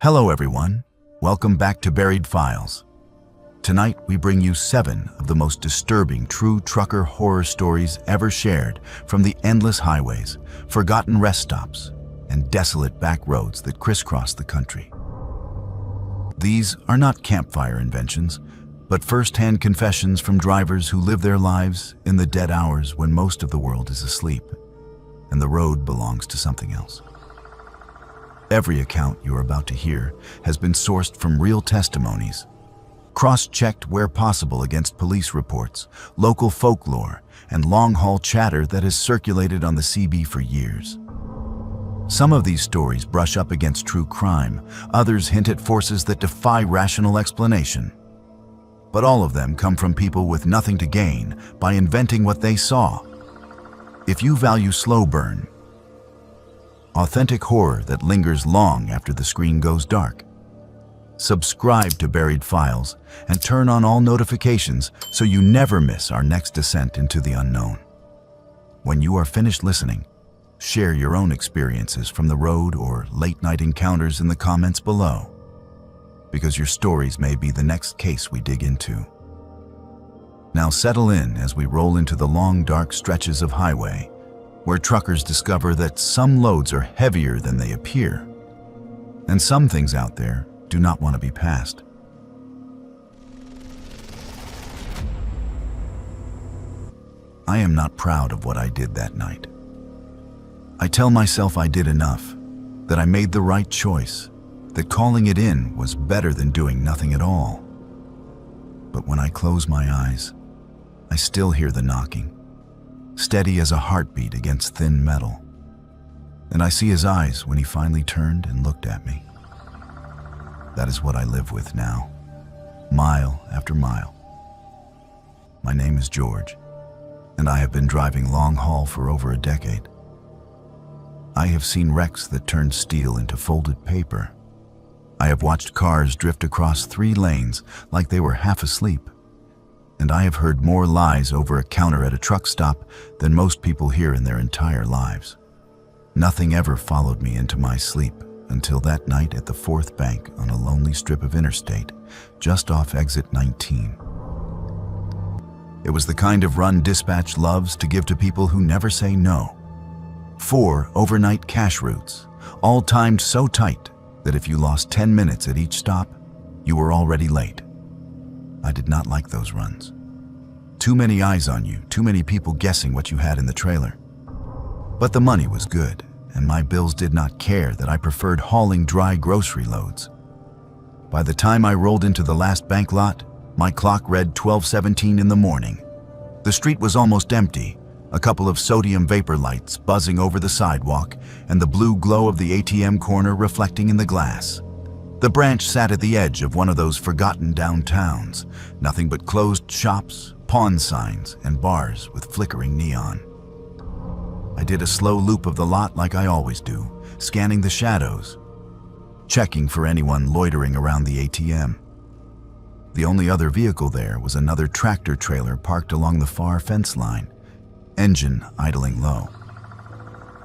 Hello everyone, welcome back to Buried Files. Tonight we bring you 7 of the most disturbing true trucker horror stories ever shared from the endless highways, forgotten rest stops, and desolate back roads that crisscross the country. These are not campfire inventions, but first-hand confessions from drivers who live their lives in the dead hours when most of the world is asleep, and the road belongs to something else. Every account you are about to hear has been sourced from real testimonies, cross-checked where possible against police reports, local folklore, and long-haul chatter that has circulated on the CB for years. Some of these stories brush up against true crime, others hint at forces that defy rational explanation. But all of them come from people with nothing to gain by inventing what they saw. If you value slow burn, authentic horror that lingers long after the screen goes dark, subscribe to Buried Files and turn on all notifications so you never miss our next descent into the unknown. When you are finished listening, share your own experiences from the road or late-night encounters in the comments below, because your stories may be the next case we dig into. Now settle in as we roll into the long, dark stretches of highway, where truckers discover that some loads are heavier than they appear, and some things out there do not want to be passed. I am not proud of what I did that night. I tell myself I did enough, that I made the right choice, that calling it in was better than doing nothing at all. But when I close my eyes, I still hear the knocking, steady as a heartbeat against thin metal. And I see his eyes when he finally turned and looked at me. That is what I live with now, mile after mile. My name is George, and I have been driving long haul for over a decade. I have seen wrecks that turned steel into folded paper. I have watched cars drift across 3 lanes like they were half asleep. And I have heard more lies over a counter at a truck stop than most people hear in their entire lives. Nothing ever followed me into my sleep until that night at the 4th bank on a lonely strip of interstate, just off exit 19. It was the kind of run dispatch loves to give to people who never say no. 4 overnight cash routes, all timed so tight that if you lost 10 minutes at each stop, you were already late. I did not like those runs. Too many eyes on you, too many people guessing what you had in the trailer. But the money was good, and my bills did not care that I preferred hauling dry grocery loads. By the time I rolled into the last bank lot, my clock read 12:17 in the morning. The street was almost empty, a couple of sodium vapor lights buzzing over the sidewalk and the blue glow of the ATM corner reflecting in the glass. The branch sat at the edge of one of those forgotten downtowns, nothing but closed shops, pawn signs, and bars with flickering neon. I did a slow loop of the lot like I always do, scanning the shadows, checking for anyone loitering around the ATM. The only other vehicle there was another tractor trailer parked along the far fence line, engine idling low.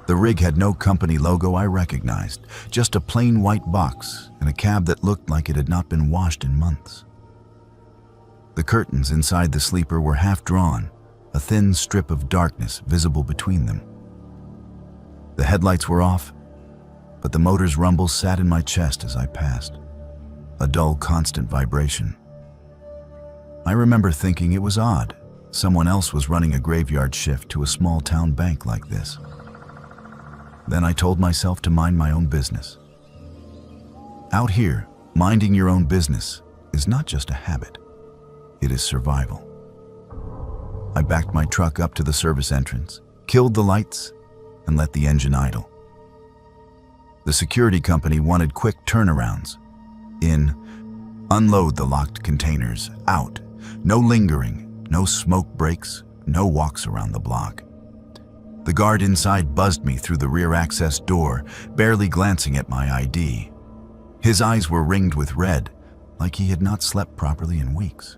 The rig had no company logo I recognized, just a plain white box and a cab that looked like it had not been washed in months. The curtains inside the sleeper were half drawn, a thin strip of darkness visible between them. The headlights were off, but the motor's rumble sat in my chest as I passed, a dull, constant vibration. I remember thinking it was odd. Someone else was running a graveyard shift to a small town bank like this. Then I told myself to mind my own business. Out here, minding your own business is not just a habit, it is survival. I backed my truck up to the service entrance, killed the lights, and let the engine idle. The security company wanted quick turnarounds. In, unload the locked containers, out, no lingering, no smoke breaks, no walks around the block. The guard inside buzzed me through the rear access door, barely glancing at my ID. His eyes were ringed with red, like he had not slept properly in weeks.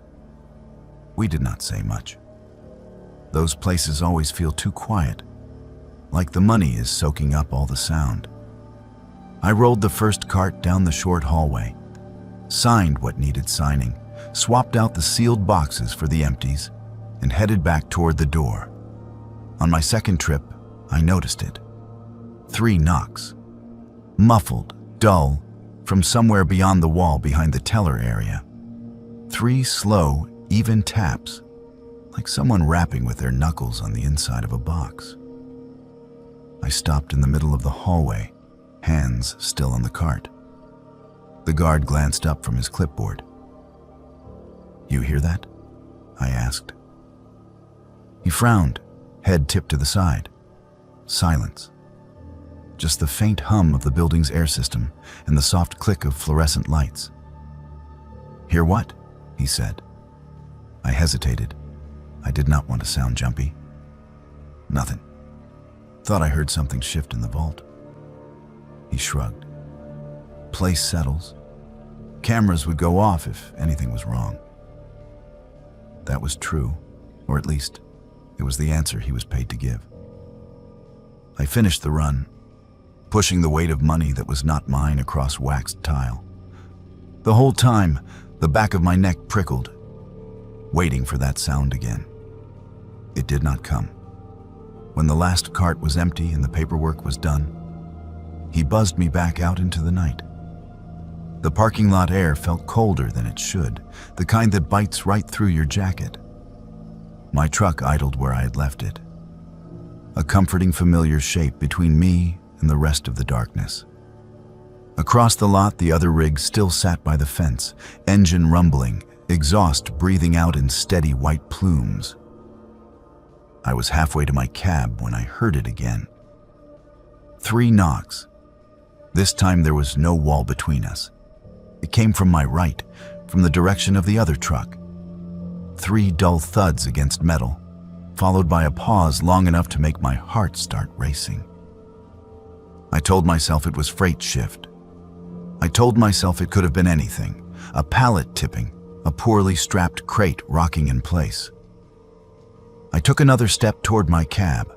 We did not say much. Those places always feel too quiet, like the money is soaking up all the sound. I rolled the first cart down the short hallway, signed what needed signing, swapped out the sealed boxes for the empties, and headed back toward the door. On my second trip, I noticed it. 3 knocks. Muffled, dull, from somewhere beyond the wall behind the teller area. 3 slow, even taps, like someone rapping with their knuckles on the inside of a box. I stopped in the middle of the hallway, hands still on the cart. The guard glanced up from his clipboard. "You hear that?" I asked. He frowned, head tipped to the side. Silence. Just the faint hum of the building's air system and the soft click of fluorescent lights. "Hear what?" he said. I hesitated. I did not want to sound jumpy. "Nothing. Thought I heard something shift in the vault." He shrugged. "Place settles. Cameras would go off if anything was wrong." That was true, or at least it was the answer he was paid to give. I finished the run, pushing the weight of money that was not mine across waxed tile. The whole time, the back of my neck prickled, waiting for that sound again. It did not come. When the last cart was empty and the paperwork was done, he buzzed me back out into the night. The parking lot air felt colder than it should, the kind that bites right through your jacket. My truck idled where I had left it, a comforting familiar shape between me and the rest of the darkness. Across the lot, the other rig still sat by the fence, engine rumbling, exhaust breathing out in steady white plumes. I was halfway to my cab when I heard it again. 3 knocks. This time there was no wall between us. It came from my right, from the direction of the other truck. 3 dull thuds against metal, followed by a pause long enough to make my heart start racing. I told myself it was freight shift. I told myself it could have been anything, a pallet tipping, a poorly strapped crate rocking in place. I took another step toward my cab.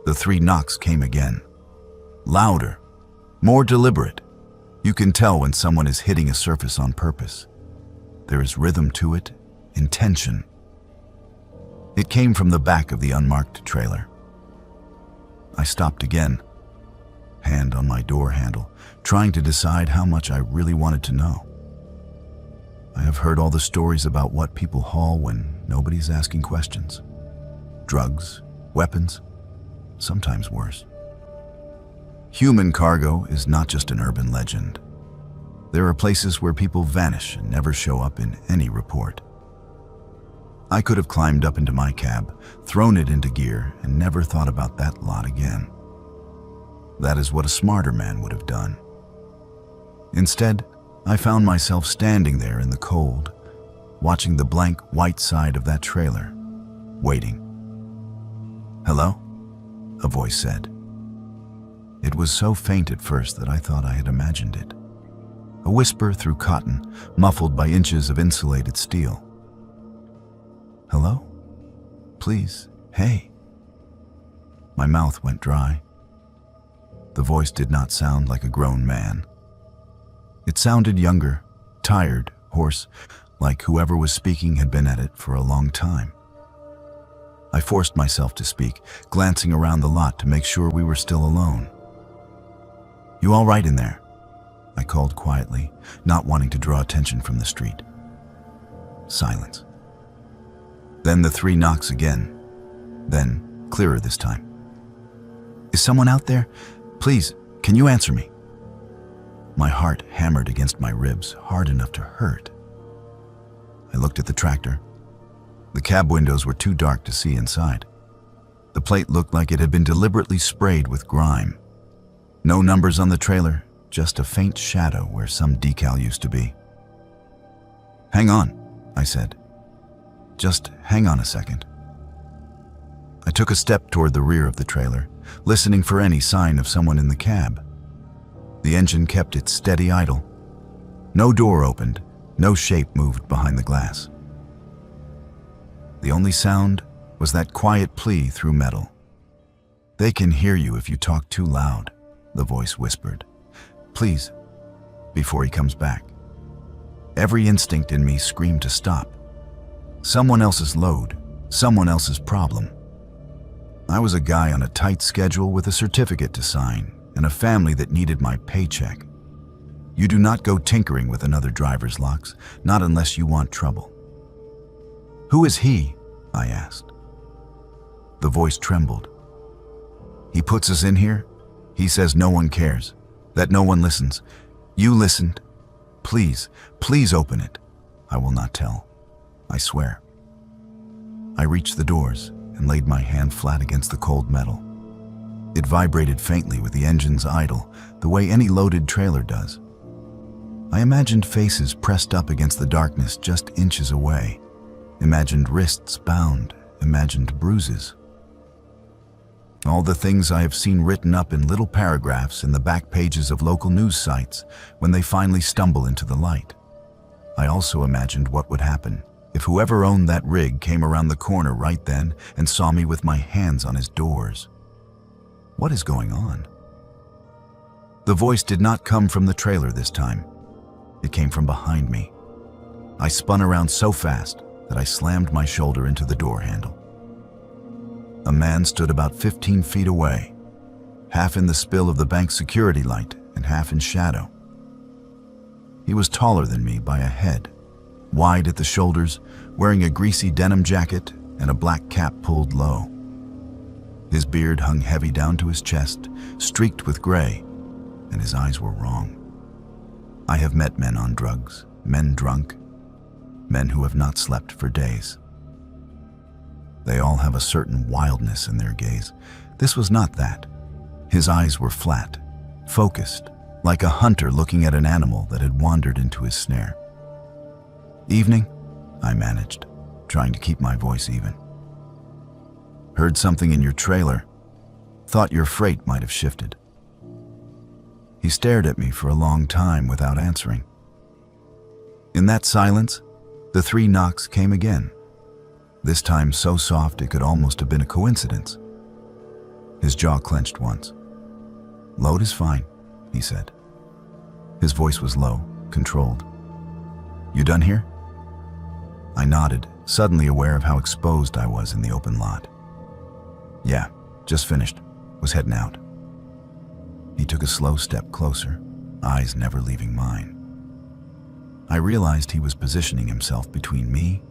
The 3 knocks came again. Louder, more deliberate. You can tell when someone is hitting a surface on purpose. There is rhythm to it, intention. It came from the back of the unmarked trailer. I stopped again, hand on my door handle, trying to decide how much I really wanted to know. I have heard all the stories about what people haul when nobody's asking questions. Drugs, weapons, sometimes worse. Human cargo is not just an urban legend. There are places where people vanish and never show up in any report. I could have climbed up into my cab, thrown it into gear, and never thought about that lot again. That is what a smarter man would have done. Instead, I found myself standing there in the cold, watching the blank white side of that trailer, waiting. "Hello?" a voice said. It was so faint at first that I thought I had imagined it. A whisper through cotton, muffled by inches of insulated steel. "Hello? Please, hey." My mouth went dry. The voice did not sound like a grown man. It sounded younger, tired, hoarse, like whoever was speaking had been at it for a long time. I forced myself to speak, glancing around the lot to make sure we were still alone. "You all right in there?" I called quietly, not wanting to draw attention from the street. Silence. Then the 3 knocks again, then clearer this time. "Is someone out there? Please, can you answer me?" My heart hammered against my ribs, hard enough to hurt. I looked at the tractor. The cab windows were too dark to see inside. The plate looked like it had been deliberately sprayed with grime. No numbers on the trailer, just a faint shadow where some decal used to be. "Hang on," I said. "Just hang on a second." I took a step toward the rear of the trailer, listening for any sign of someone in the cab. The engine kept its steady idle. No door opened, no shape moved behind the glass. The only sound was that quiet plea through metal. "They can hear you if you talk too loud," the voice whispered, please, before he comes back. Every instinct in me screamed to stop. Someone else's load, someone else's problem. I was a guy on a tight schedule with a certificate to sign and a family that needed my paycheck. You do not go tinkering with another driver's locks, not unless you want trouble. Who is he? I asked. The voice trembled. He puts us in here. He says no one cares, that no one listens. You listened. Please, please open it. I will not tell. I swear. I reached the doors and laid my hand flat against the cold metal. It vibrated faintly with the engines idle, the way any loaded trailer does. I imagined faces pressed up against the darkness just inches away, imagined wrists bound, imagined bruises. All the things I have seen written up in little paragraphs in the back pages of local news sites when they finally stumble into the light. I also imagined what would happen if whoever owned that rig came around the corner right then and saw me with my hands on his doors. What is going on? The voice did not come from the trailer this time. It came from behind me. I spun around so fast that I slammed my shoulder into the door handle. A man stood about 15 feet away, half in the spill of the bank's security light and half in shadow. He was taller than me by a head, wide at the shoulders, wearing a greasy denim jacket and a black cap pulled low. His beard hung heavy down to his chest, streaked with gray, and his eyes were wrong. I have met men on drugs, men drunk, men who have not slept for days. They all have a certain wildness in their gaze. This was not that. His eyes were flat, focused, like a hunter looking at an animal that had wandered into his snare. Evening, I managed, trying to keep my voice even. Heard something in your trailer. Thought your freight might have shifted. He stared at me for a long time without answering. In that silence, the 3 knocks came again, this time so soft it could almost have been a coincidence. His jaw clenched once. "Load is fine," he said. His voice was low, controlled. "You done here?" I nodded, suddenly aware of how exposed I was in the open lot. "Yeah, just finished. Was heading out." He took a slow step closer, eyes never leaving mine. I realized he was positioning himself between me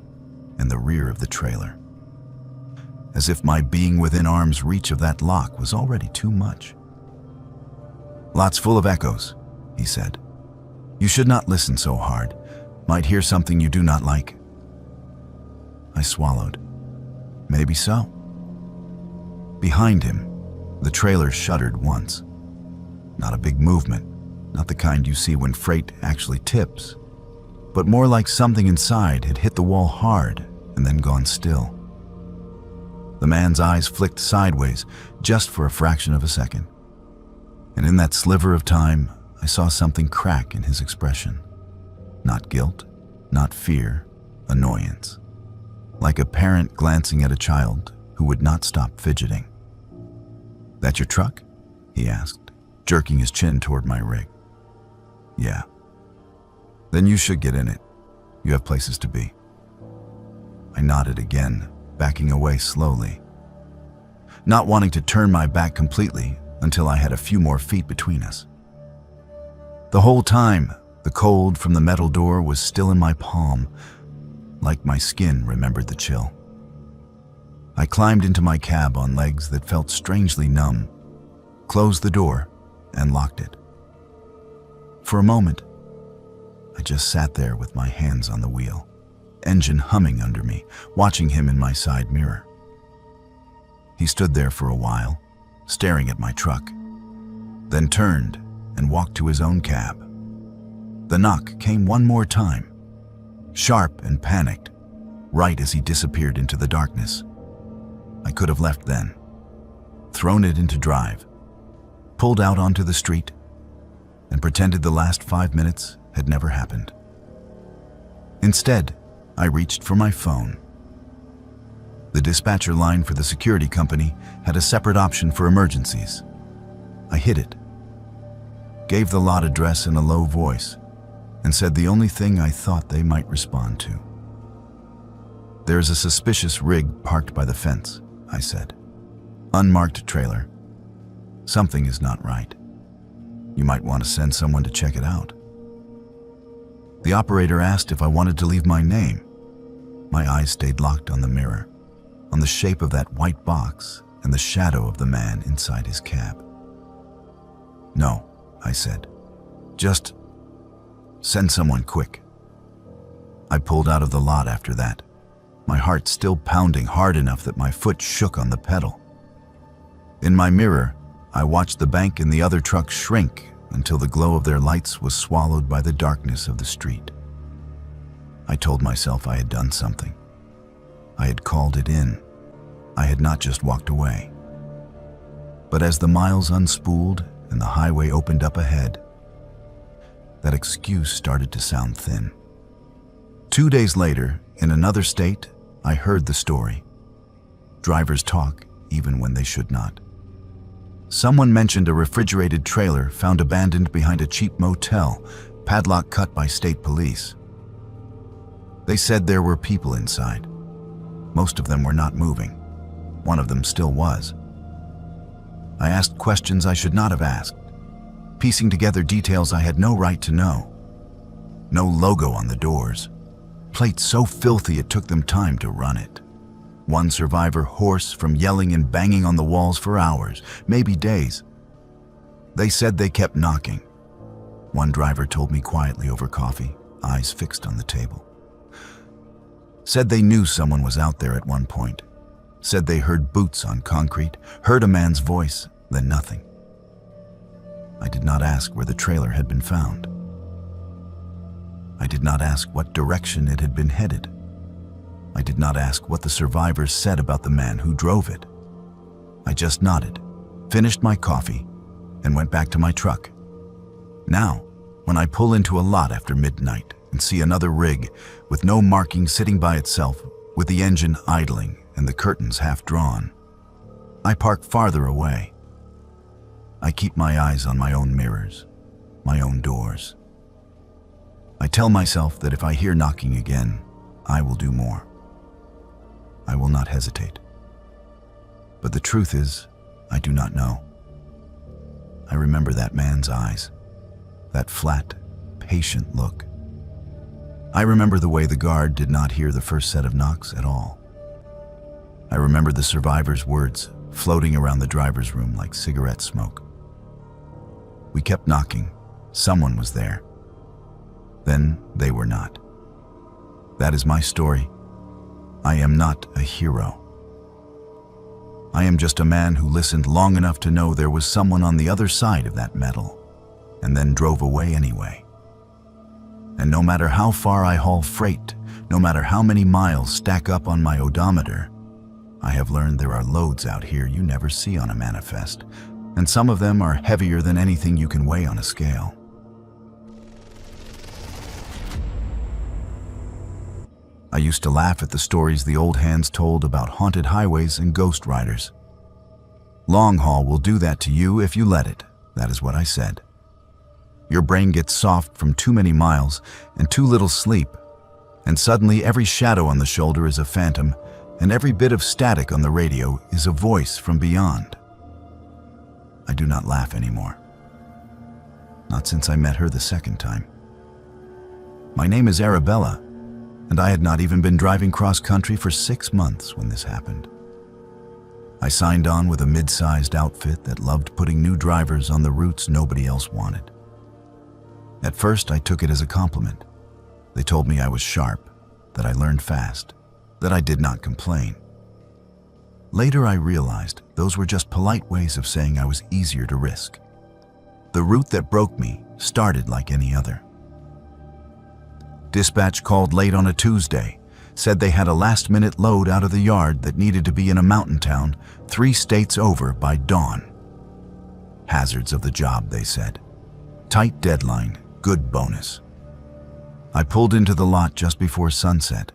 and the rear of the trailer, as if my being within arm's reach of that lock was already too much. "Lot's full of echoes," he said. "You should not listen so hard. Might hear something you do not like." I swallowed. Maybe so. Behind him, the trailer shuddered once. Not a big movement, not the kind you see when freight actually tips, but more like something inside had hit the wall hard and then gone still. The man's eyes flicked sideways just for a fraction of a second. And in that sliver of time, I saw something crack in his expression. Not guilt, not fear, annoyance. Like a parent glancing at a child who would not stop fidgeting. "That your truck?" he asked, jerking his chin toward my rig. "Yeah." "Then you should get in it. You have places to be." I nodded again, backing away slowly, not wanting to turn my back completely until I had a few more feet between us. The whole time, the cold from the metal door was still in my palm, like my skin remembered the chill. I climbed into my cab on legs that felt strangely numb, closed the door, and locked it. For a moment, I just sat there with my hands on the wheel, engine humming under me, watching him in my side mirror. He stood there for a while, staring at my truck, then turned and walked to his own cab. The knock came one more time, sharp and panicked, right as he disappeared into the darkness. I could have left then, thrown it into drive, pulled out onto the street, and pretended the last 5 minutes had never happened. Instead, I reached for my phone. The dispatcher line for the security company had a separate option for emergencies. I hit it. gave the lot address in a low voice, and said the only thing I thought they might respond to. "There's a suspicious rig parked by the fence," I said. "Unmarked trailer. Something is not right. You might want to send someone to check it out." The operator asked if I wanted to leave my name. My eyes stayed locked on the mirror, on the shape of that white box and the shadow of the man inside his cab. "No," I said. "Just send someone quick." I pulled out of the lot after that, my heart still pounding hard enough that my foot shook on the pedal. In my mirror, I watched the bank and the other trucks shrink until the glow of their lights was swallowed by the darkness of the street. I told myself I had done something. I had called it in. I had not just walked away. But as the miles unspooled and the highway opened up ahead, that excuse started to sound thin. 2 days later, in another state, I heard the story. Drivers talk even when they should not. Someone mentioned a refrigerated trailer found abandoned behind a cheap motel, padlock cut by state police. They said there were people inside. Most of them were not moving. One of them still was. I asked questions I should not have asked, piecing together details I had no right to know. No logo on the doors. Plates so filthy it took them time to run it. One survivor hoarse from yelling and banging on the walls for hours, maybe days. They said they kept knocking. One driver told me quietly over coffee, eyes fixed on the table. Said they knew someone was out there at one point. Said they heard boots on concrete, heard a man's voice, then nothing. I did not ask where the trailer had been found. I did not ask what direction it had been headed. I did not ask what the survivors said about the man who drove it. I just nodded, finished my coffee, and went back to my truck. Now, when I pull into a lot after midnight and see another rig with no marking sitting by itself, with the engine idling and the curtains half drawn, I park farther away. I keep my eyes on my own mirrors, my own doors. I tell myself that if I hear knocking again, I will do more. I will not hesitate. But the truth is, I do not know. I remember that man's eyes, that flat, patient look. I remember the way the guard did not hear the first set of knocks at all. I remember the survivor's words floating around the driver's room like cigarette smoke. We kept knocking. Someone was there. Then they were not. That is my story. I am not a hero. I am just a man who listened long enough to know there was someone on the other side of that metal, and then drove away anyway. And no matter how far I haul freight, no matter how many miles stack up on my odometer, I have learned there are loads out here you never see on a manifest, and some of them are heavier than anything you can weigh on a scale. I used to laugh at the stories the old hands told about haunted highways and ghost riders. Long haul will do that to you if you let it, that is what I said. Your brain gets soft from too many miles and too little sleep, and suddenly every shadow on the shoulder is a phantom, and every bit of static on the radio is a voice from beyond. I do not laugh anymore. Not since I met her the second time. My name is Arabella, and I had not even been driving cross-country for 6 months when this happened. I signed on with a mid-sized outfit that loved putting new drivers on the routes nobody else wanted. At first, I took it as a compliment. They told me I was sharp, that I learned fast, that I did not complain. Later, I realized those were just polite ways of saying I was easier to risk. The route that broke me started like any other. Dispatch called late on a Tuesday, said they had a last-minute load out of the yard that needed to be in a mountain town 3 states over by dawn. Hazards of the job, they said. Tight deadline, good bonus. I pulled into the lot just before sunset.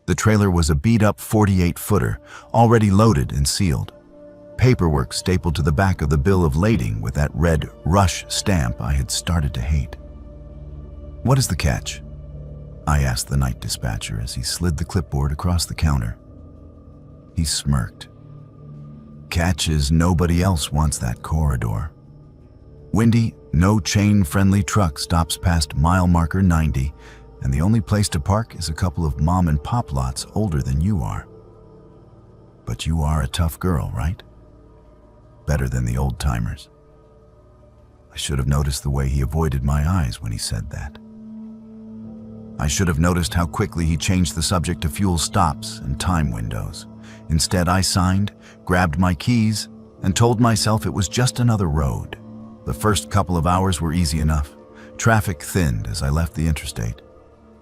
The trailer was a beat-up 48-footer, already loaded and sealed. paperwork stapled to the back of the bill of lading with that red rush stamp I had started to hate. "What is the catch?" I asked the night dispatcher as he slid the clipboard across the counter. He smirked. "Catch is nobody else wants that corridor. Windy, no chain-friendly truck stops past mile marker 90, and the only place to park is a couple of mom-and-pop lots older than you are. But you are a tough girl, right? Better than the old-timers." I should have noticed the way he avoided my eyes when he said that. I should have noticed how quickly he changed the subject to fuel stops and time windows. Instead, I signed, grabbed my keys, and told myself it was just another road. The first couple of hours were easy enough. Traffic thinned as I left the interstate,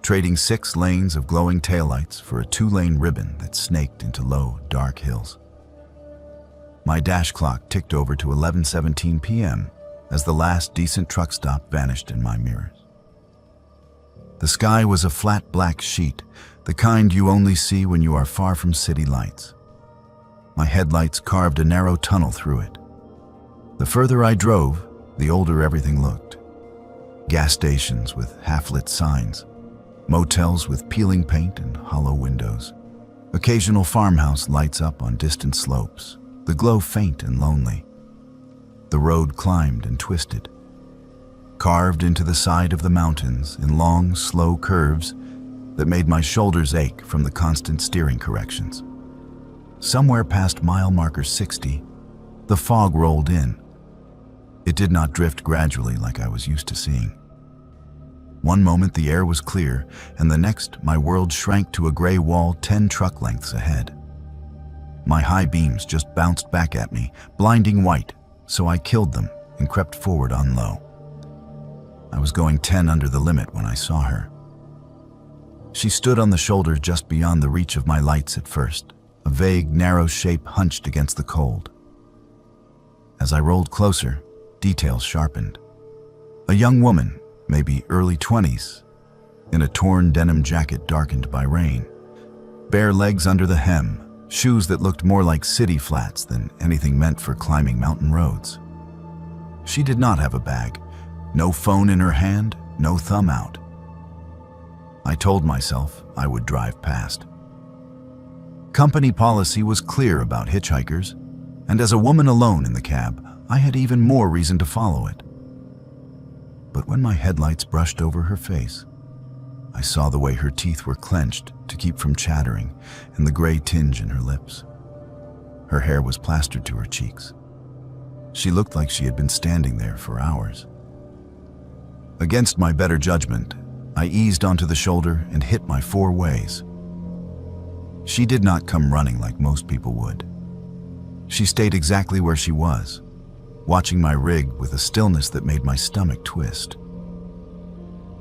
trading 6 lanes of glowing taillights for a 2-lane ribbon that snaked into low, dark hills. My dash clock ticked over to 11:17 p.m. as the last decent truck stop vanished in my mirrors. The sky was a flat black sheet, the kind you only see when you are far from city lights. My headlights carved a narrow tunnel through it. The further I drove, the older everything looked. Gas stations with half-lit signs, motels with peeling paint and hollow windows. Occasional farmhouse lights up on distant slopes, the glow faint and lonely. The road climbed and twisted, carved into the side of the mountains in long, slow curves that made my shoulders ache from the constant steering corrections. Somewhere past mile marker 60, the fog rolled in. It did not drift gradually like I was used to seeing. One moment the air was clear, and the next my world shrank to a gray wall 10 truck lengths ahead. My high beams just bounced back at me, blinding white, so I killed them and crept forward on low. I was going 10 under the limit when I saw her. She stood on the shoulder just beyond the reach of my lights at first, a vague, narrow shape hunched against the cold. As I rolled closer, details sharpened. A young woman, maybe early 20s, in a torn denim jacket darkened by rain, bare legs under the hem, shoes that looked more like city flats than anything meant for climbing mountain roads. She did not have a bag, no phone in her hand, no thumb out. I told myself I would drive past. Company policy was clear about hitchhikers, and as a woman alone in the cab, I had even more reason to follow it. But when my headlights brushed over her face, I saw the way her teeth were clenched to keep from chattering and the gray tinge in her lips. Her hair was plastered to her cheeks. She looked like she had been standing there for hours. Against my better judgment, I eased onto the shoulder and hit my 4 ways. She did not come running like most people would. She stayed exactly where she was, watching my rig with a stillness that made my stomach twist.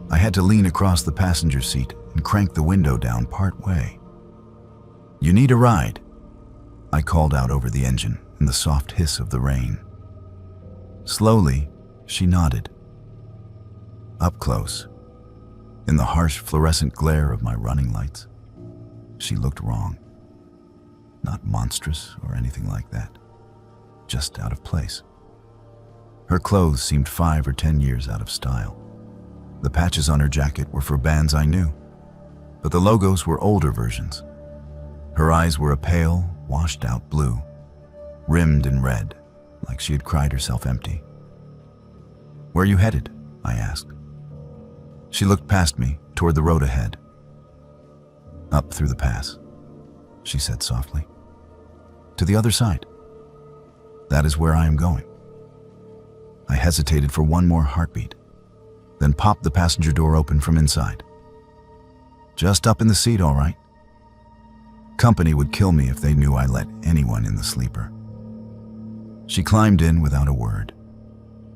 I had to lean across the passenger seat and crank the window down part way. "You need a ride," I called out over the engine in the soft hiss of the rain. Slowly, she nodded. Up close, in the harsh fluorescent glare of my running lights, she looked wrong. Not monstrous or anything like that, just out of place. Her clothes seemed 5 or 10 years out of style. The patches on her jacket were for bands I knew, but the logos were older versions. Her eyes were a pale, washed-out blue, rimmed in red, like she had cried herself empty. "Where are you headed?" I asked. She looked past me, toward the road ahead. "Up through the pass," she said softly. "To the other side. That is where I am going." I hesitated for one more heartbeat, then popped the passenger door open from inside. "Just up in the seat, all right." Company would kill me if they knew I let anyone in the sleeper. She climbed in without a word,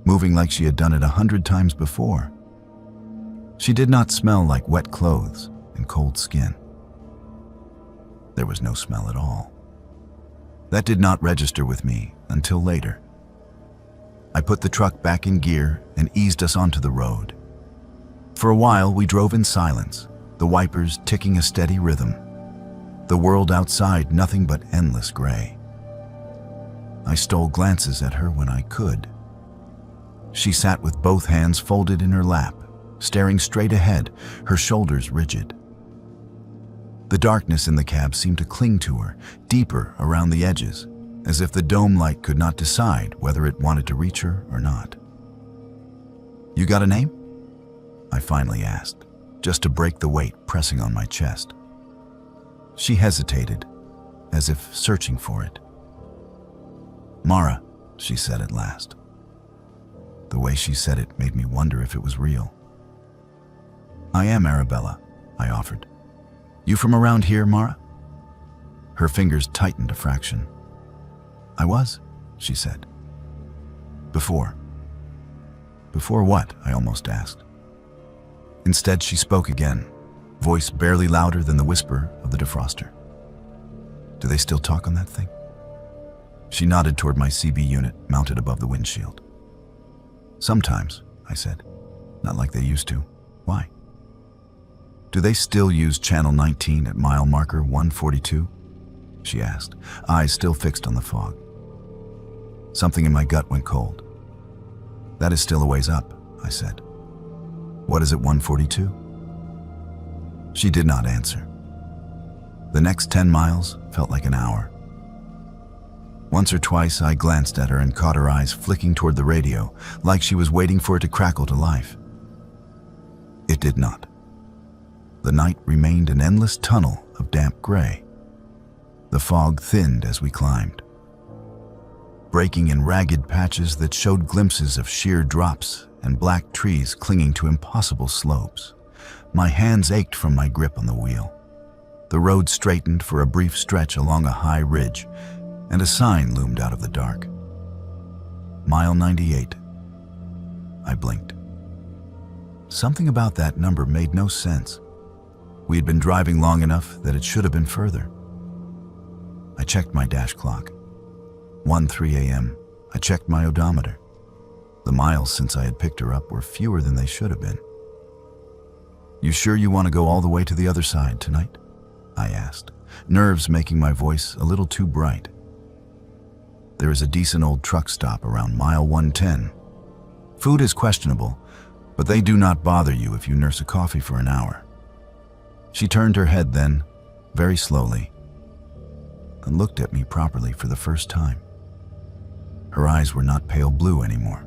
moving like she had done it 100 times before. She did not smell like wet clothes and cold skin. There was no smell at all. That did not register with me until later. I put the truck back in gear and eased us onto the road. For a while, we drove in silence, the wipers ticking a steady rhythm. The world outside nothing but endless gray. I stole glances at her when I could. She sat with both hands folded in her lap, staring straight ahead, her shoulders rigid. The darkness in the cab seemed to cling to her, deeper around the edges, as if the dome light could not decide whether it wanted to reach her or not. "You got a name?" I finally asked, just to break the weight pressing on my chest. She hesitated, as if searching for it. "Mara," she said at last. The way she said it made me wonder if it was real. "I am Arabella," I offered. "You from around here, Mara?" Her fingers tightened a fraction. "I was," she said. "Before." "Before what?" I almost asked. Instead, she spoke again, voice barely louder than the whisper of the defroster. "Do they still talk on that thing?" She nodded toward my CB unit mounted above the windshield. "Sometimes," I said. "Not like they used to. Why?" "Do they still use Channel 19 at mile marker 142? She asked, eyes still fixed on the fog. Something in my gut went cold. "That is still a ways up," I said. "What is it, 142? She did not answer. The next 10 miles felt like an hour. Once or twice I glanced at her and caught her eyes flicking toward the radio, like she was waiting for it to crackle to life. It did not. The night remained an endless tunnel of damp gray. The fog thinned as we climbed, breaking in ragged patches that showed glimpses of sheer drops and black trees clinging to impossible slopes. My hands ached from my grip on the wheel. The road straightened for a brief stretch along a high ridge, and a sign loomed out of the dark. Mile 98. I blinked. Something about that number made no sense. We had been driving long enough that it should have been further. I checked my dash clock. 1:03 a.m. I checked my odometer. The miles since I had picked her up were fewer than they should have been. "You sure you want to go all the way to the other side tonight?" I asked, nerves making my voice a little too bright. "There is a decent old truck stop around mile 110. Food is questionable, but they do not bother you if you nurse a coffee for an hour." She turned her head then, very slowly, and looked at me properly for the first time. Her eyes were not pale blue anymore.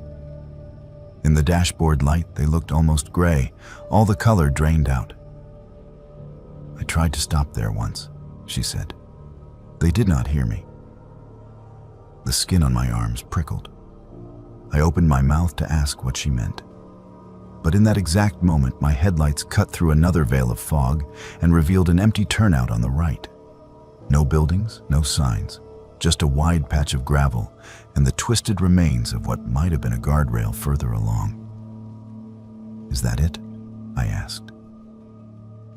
In the dashboard light, they looked almost gray, all the color drained out. "I tried to stop there once," she said. "They did not hear me." The skin on my arms prickled. I opened my mouth to ask what she meant. But in that exact moment, my headlights cut through another veil of fog and revealed an empty turnout on the right. No buildings, no signs, just a wide patch of gravel and the twisted remains of what might have been a guardrail further along. "Is that it?" I asked.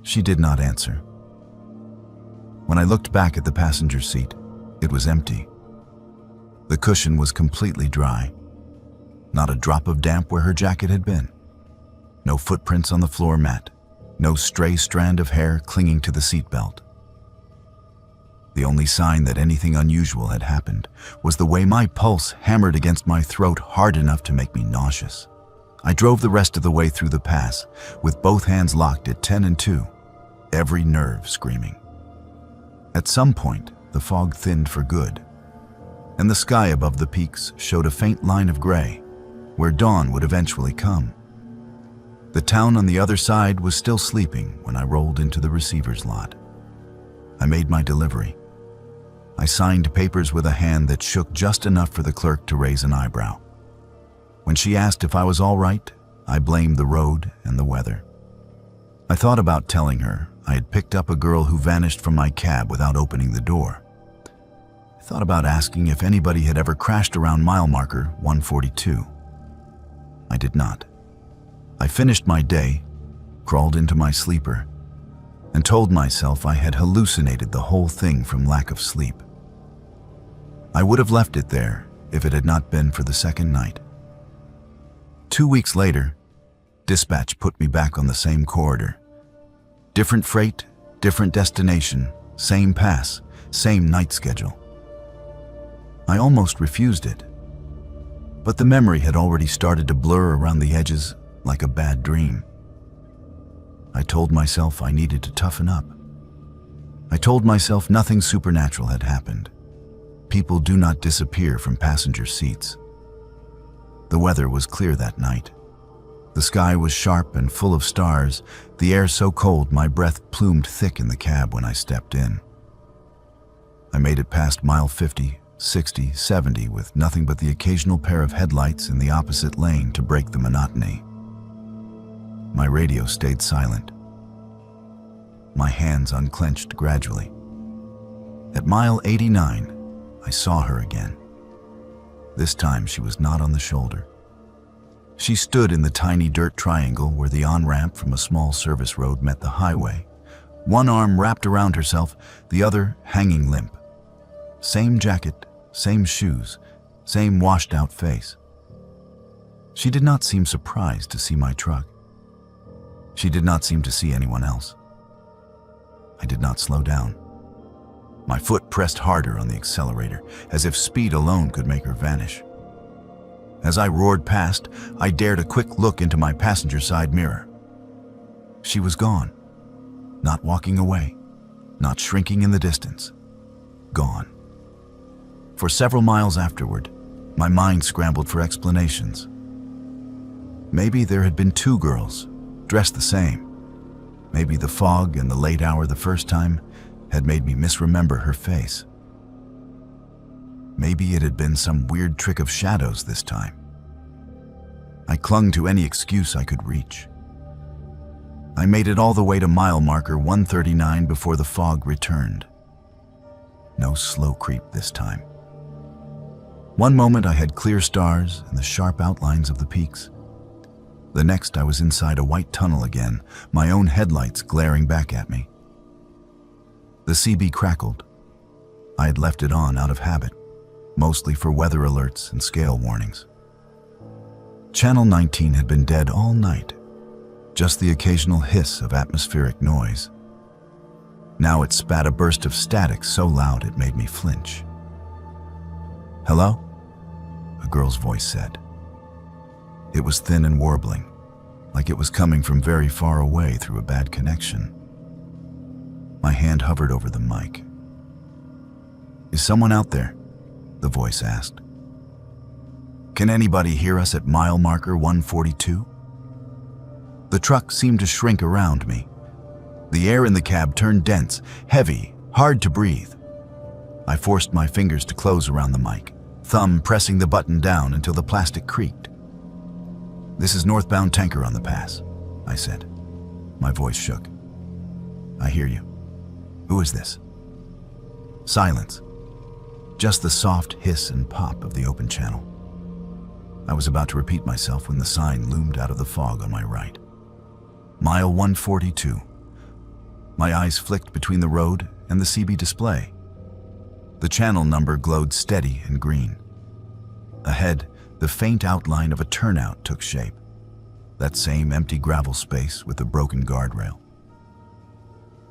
She did not answer. When I looked back at the passenger seat, it was empty. The cushion was completely dry. Not a drop of damp where her jacket had been. No footprints on the floor mat. No stray strand of hair clinging to the seatbelt. The only sign that anything unusual had happened was the way my pulse hammered against my throat hard enough to make me nauseous. I drove the rest of the way through the pass, with both hands locked at 10 and 2, every nerve screaming. At some point, the fog thinned for good, and the sky above the peaks showed a faint line of gray, where dawn would eventually come. The town on the other side was still sleeping when I rolled into the receiver's lot. I made my delivery. I signed papers with a hand that shook just enough for the clerk to raise an eyebrow. When she asked if I was all right, I blamed the road and the weather. I thought about telling her I had picked up a girl who vanished from my cab without opening the door. I thought about asking if anybody had ever crashed around mile marker 142. I did not. I finished my day, crawled into my sleeper, and told myself I had hallucinated the whole thing from lack of sleep. I would have left it there if it had not been for the second night. 2 weeks later, dispatch put me back on the same corridor. Different freight, different destination, same pass, same night schedule. I almost refused it, but the memory had already started to blur around the edges like a bad dream. I told myself I needed to toughen up. I told myself nothing supernatural had happened. People do not disappear from passenger seats. The weather was clear that night. The sky was sharp and full of stars, the air so cold my breath plumed thick in the cab when I stepped in. I made it past mile 50, 60, 70 with nothing but the occasional pair of headlights in the opposite lane to break the monotony. My radio stayed silent. My hands unclenched gradually. At mile 89, I saw her again. This time she was not on the shoulder. She stood in the tiny dirt triangle where the on-ramp from a small service road met the highway, one arm wrapped around herself, the other hanging limp. Same jacket, same shoes, same washed-out face. She did not seem surprised to see my truck. She did not seem to see anyone else. I did not slow down. My foot pressed harder on the accelerator, as if speed alone could make her vanish. As I roared past, I dared a quick look into my passenger side mirror. She was gone. Not walking away, not shrinking in the distance. Gone. For several miles afterward, my mind scrambled for explanations. Maybe there had been two girls, dressed the same. Maybe the fog and the late hour the first time had made me misremember her face. Maybe it had been some weird trick of shadows this time. I clung to any excuse I could reach. I made it all the way to mile marker 139 before the fog returned. No slow creep this time. One moment I had clear stars and the sharp outlines of the peaks. The next I was inside a white tunnel again, my own headlights glaring back at me. The CB crackled. I had left it on out of habit, mostly for weather alerts and scale warnings. Channel 19 had been dead all night, just the occasional hiss of atmospheric noise. Now it spat a burst of static so loud it made me flinch. "Hello?" a girl's voice said. It was thin and warbling, like it was coming from very far away through a bad connection. My hand hovered over the mic. "Is someone out there?" the voice asked. "Can anybody hear us at mile marker 142? The truck seemed to shrink around me. The air in the cab turned dense, heavy, hard to breathe. I forced my fingers to close around the mic, thumb pressing the button down until the plastic creaked. "This is northbound tanker on the pass," I said. My voice shook. "I hear you. Who is this?" Silence. Just the soft hiss and pop of the open channel. I was about to repeat myself when the sign loomed out of the fog on my right. Mile 142. My eyes flicked between the road and the CB display. The channel number glowed steady and green. Ahead, the faint outline of a turnout took shape. That same empty gravel space with the broken guardrail.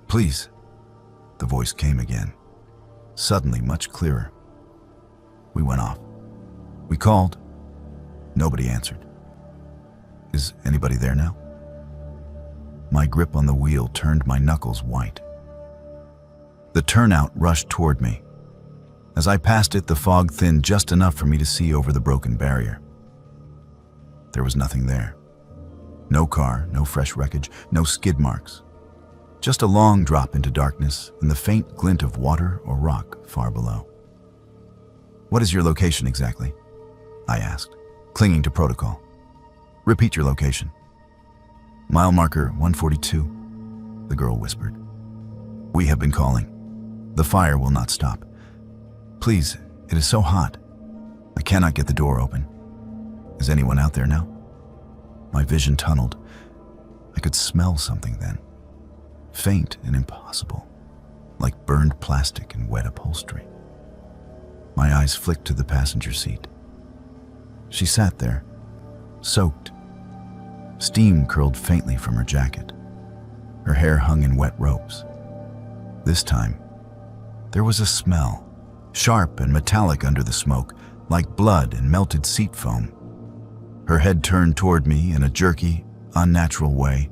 "Please," the voice came again, suddenly much clearer. We went off. We called. Nobody answered. "Is anybody there now?" My grip on the wheel turned my knuckles white. The turnout rushed toward me. As I passed it, the fog thinned just enough for me to see over the broken barrier. There was nothing there. No car, no fresh wreckage, no skid marks. Just a long drop into darkness and the faint glint of water or rock far below. "What is your location exactly?" I asked, clinging to protocol. "Repeat your location." "Mile marker 142, the girl whispered. "We have been calling. The fire will not stop. Please, it is so hot. I cannot get the door open. Is anyone out there now?" My vision tunneled. I could smell something then. Faint and impossible, like burned plastic and wet upholstery. My eyes flicked to the passenger seat. She sat there, soaked. Steam curled faintly from her jacket. Her hair hung in wet ropes. This time, there was a smell, sharp and metallic under the smoke, like blood and melted seat foam. Her head turned toward me in a jerky, unnatural way,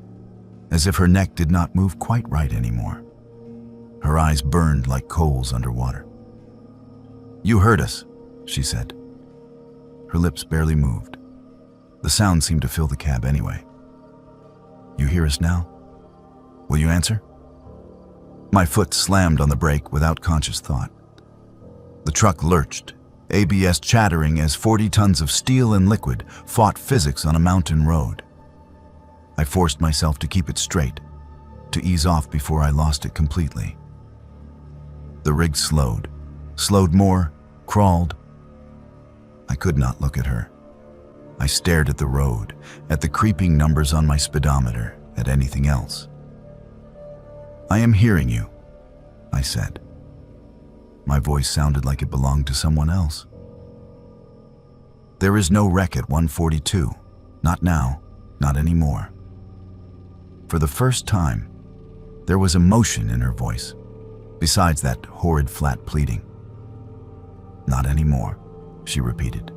as if her neck did not move quite right anymore. Her eyes burned like coals underwater. "You heard us," she said. Her lips barely moved. The sound seemed to fill the cab anyway. "You hear us now? Will you answer?" My foot slammed on the brake without conscious thought. The truck lurched, ABS chattering as 40 tons of steel and liquid fought physics on a mountain road. I forced myself to keep it straight, to ease off before I lost it completely. The rig slowed more, crawled. I could not look at her. I stared at the road, at the creeping numbers on my speedometer, at anything else. "I am hearing you," I said. My voice sounded like it belonged to someone else. "There is no wreck at 142. Not now, not anymore." For the first time, there was emotion in her voice, besides that horrid flat pleading. "Not anymore," she repeated.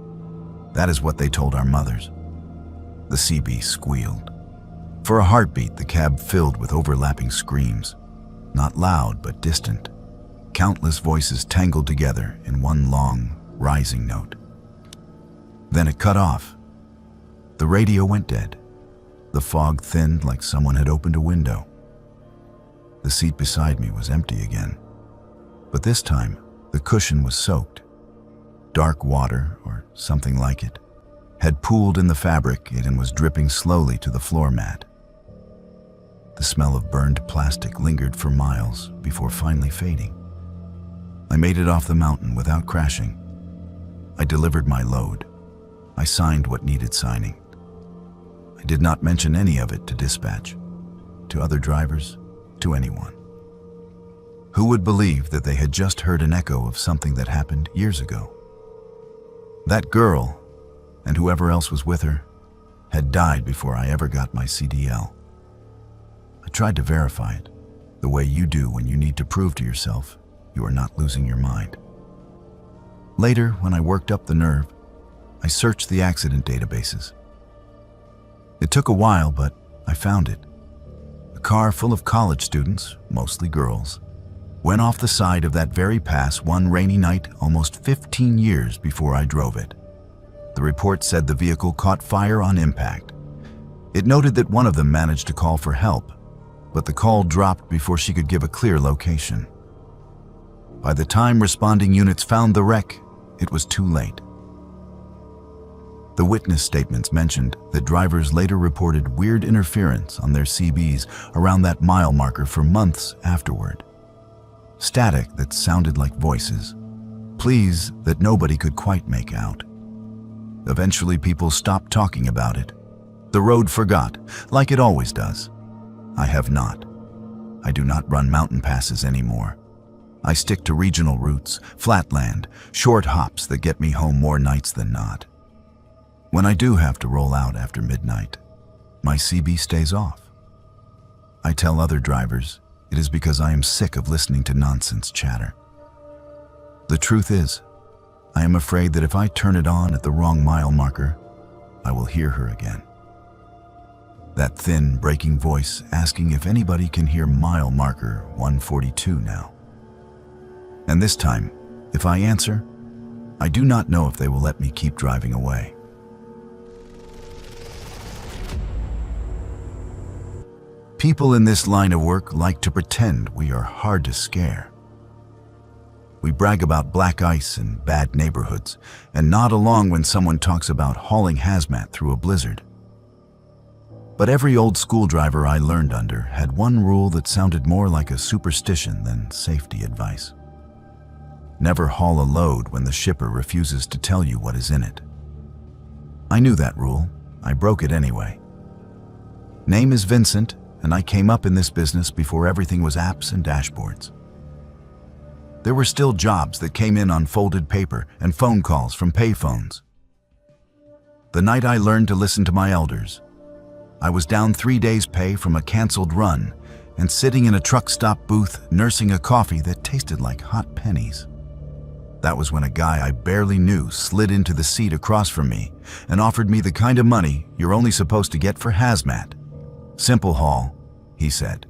"That is what they told our mothers." The CB squealed. For a heartbeat, the cab filled with overlapping screams, not loud but distant. Countless voices tangled together in one long, rising note. Then it cut off. The radio went dead. The fog thinned like someone had opened a window. The seat beside me was empty again. But this time, the cushion was soaked. Dark water, or something like it, had pooled in the fabric and was dripping slowly to the floor mat. The smell of burned plastic lingered for miles before finally fading. I made it off the mountain without crashing. I delivered my load. I signed what needed signing. I did not mention any of it to dispatch, to other drivers, to anyone. Who would believe that they had just heard an echo of something that happened years ago? That girl, and whoever else was with her, had died before I ever got my CDL. I tried to verify it, the way you do when you need to prove to yourself you are not losing your mind. Later, when I worked up the nerve, I searched the accident databases. It took a while, but I found it. A car full of college students, mostly girls, went off the side of that very pass one rainy night almost 15 years before I drove it. The report said the vehicle caught fire on impact. It noted that one of them managed to call for help, but the call dropped before she could give a clear location. By the time responding units found the wreck, it was too late. The witness statements mentioned that drivers later reported weird interference on their CBs around that mile marker for months afterward. Static that sounded like voices, pleas that nobody could quite make out. Eventually, people stopped talking about it. The road forgot, like it always does. I have not. I do not run mountain passes anymore. I stick to regional routes, flatland, short hops that get me home more nights than not. When I do have to roll out after midnight, my CB stays off. I tell other drivers it is because I am sick of listening to nonsense chatter. The truth is, I am afraid that if I turn it on at the wrong mile marker, I will hear her again. That thin, breaking voice asking if anybody can hear mile marker 142 now. And this time, if I answer, I do not know if they will let me keep driving away. People in this line of work like to pretend we are hard to scare. We brag about black ice and bad neighborhoods, and nod along when someone talks about hauling hazmat through a blizzard. But every old school driver I learned under had one rule that sounded more like a superstition than safety advice. Never haul a load when the shipper refuses to tell you what is in it. I knew that rule. I broke it anyway. Name is Vincent, and I came up in this business before everything was apps and dashboards. There were still jobs that came in on folded paper and phone calls from payphones. The night I learned to listen to my elders, I was down 3 days' pay from a canceled run and sitting in a truck stop booth nursing a coffee that tasted like hot pennies. That was when a guy I barely knew slid into the seat across from me and offered me the kind of money you're only supposed to get for hazmat. "Simple haul," he said.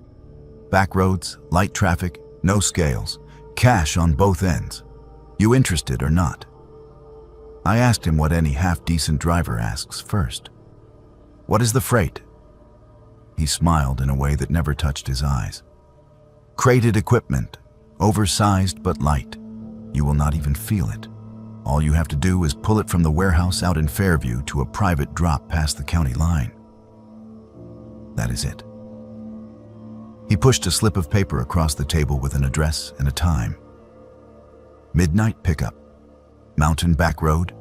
"Back roads, light traffic, no scales, cash on both ends. You interested or not?" I asked him what any half-decent driver asks first. "What is the freight?" He smiled in a way that never touched his eyes. "Crated equipment, oversized but light. You will not even feel it. All you have to do is pull it from the warehouse out in Fairview to a private drop past the county line. That is it." He pushed a slip of paper across the table with an address and a time. "Midnight pickup. Mountain Back Road."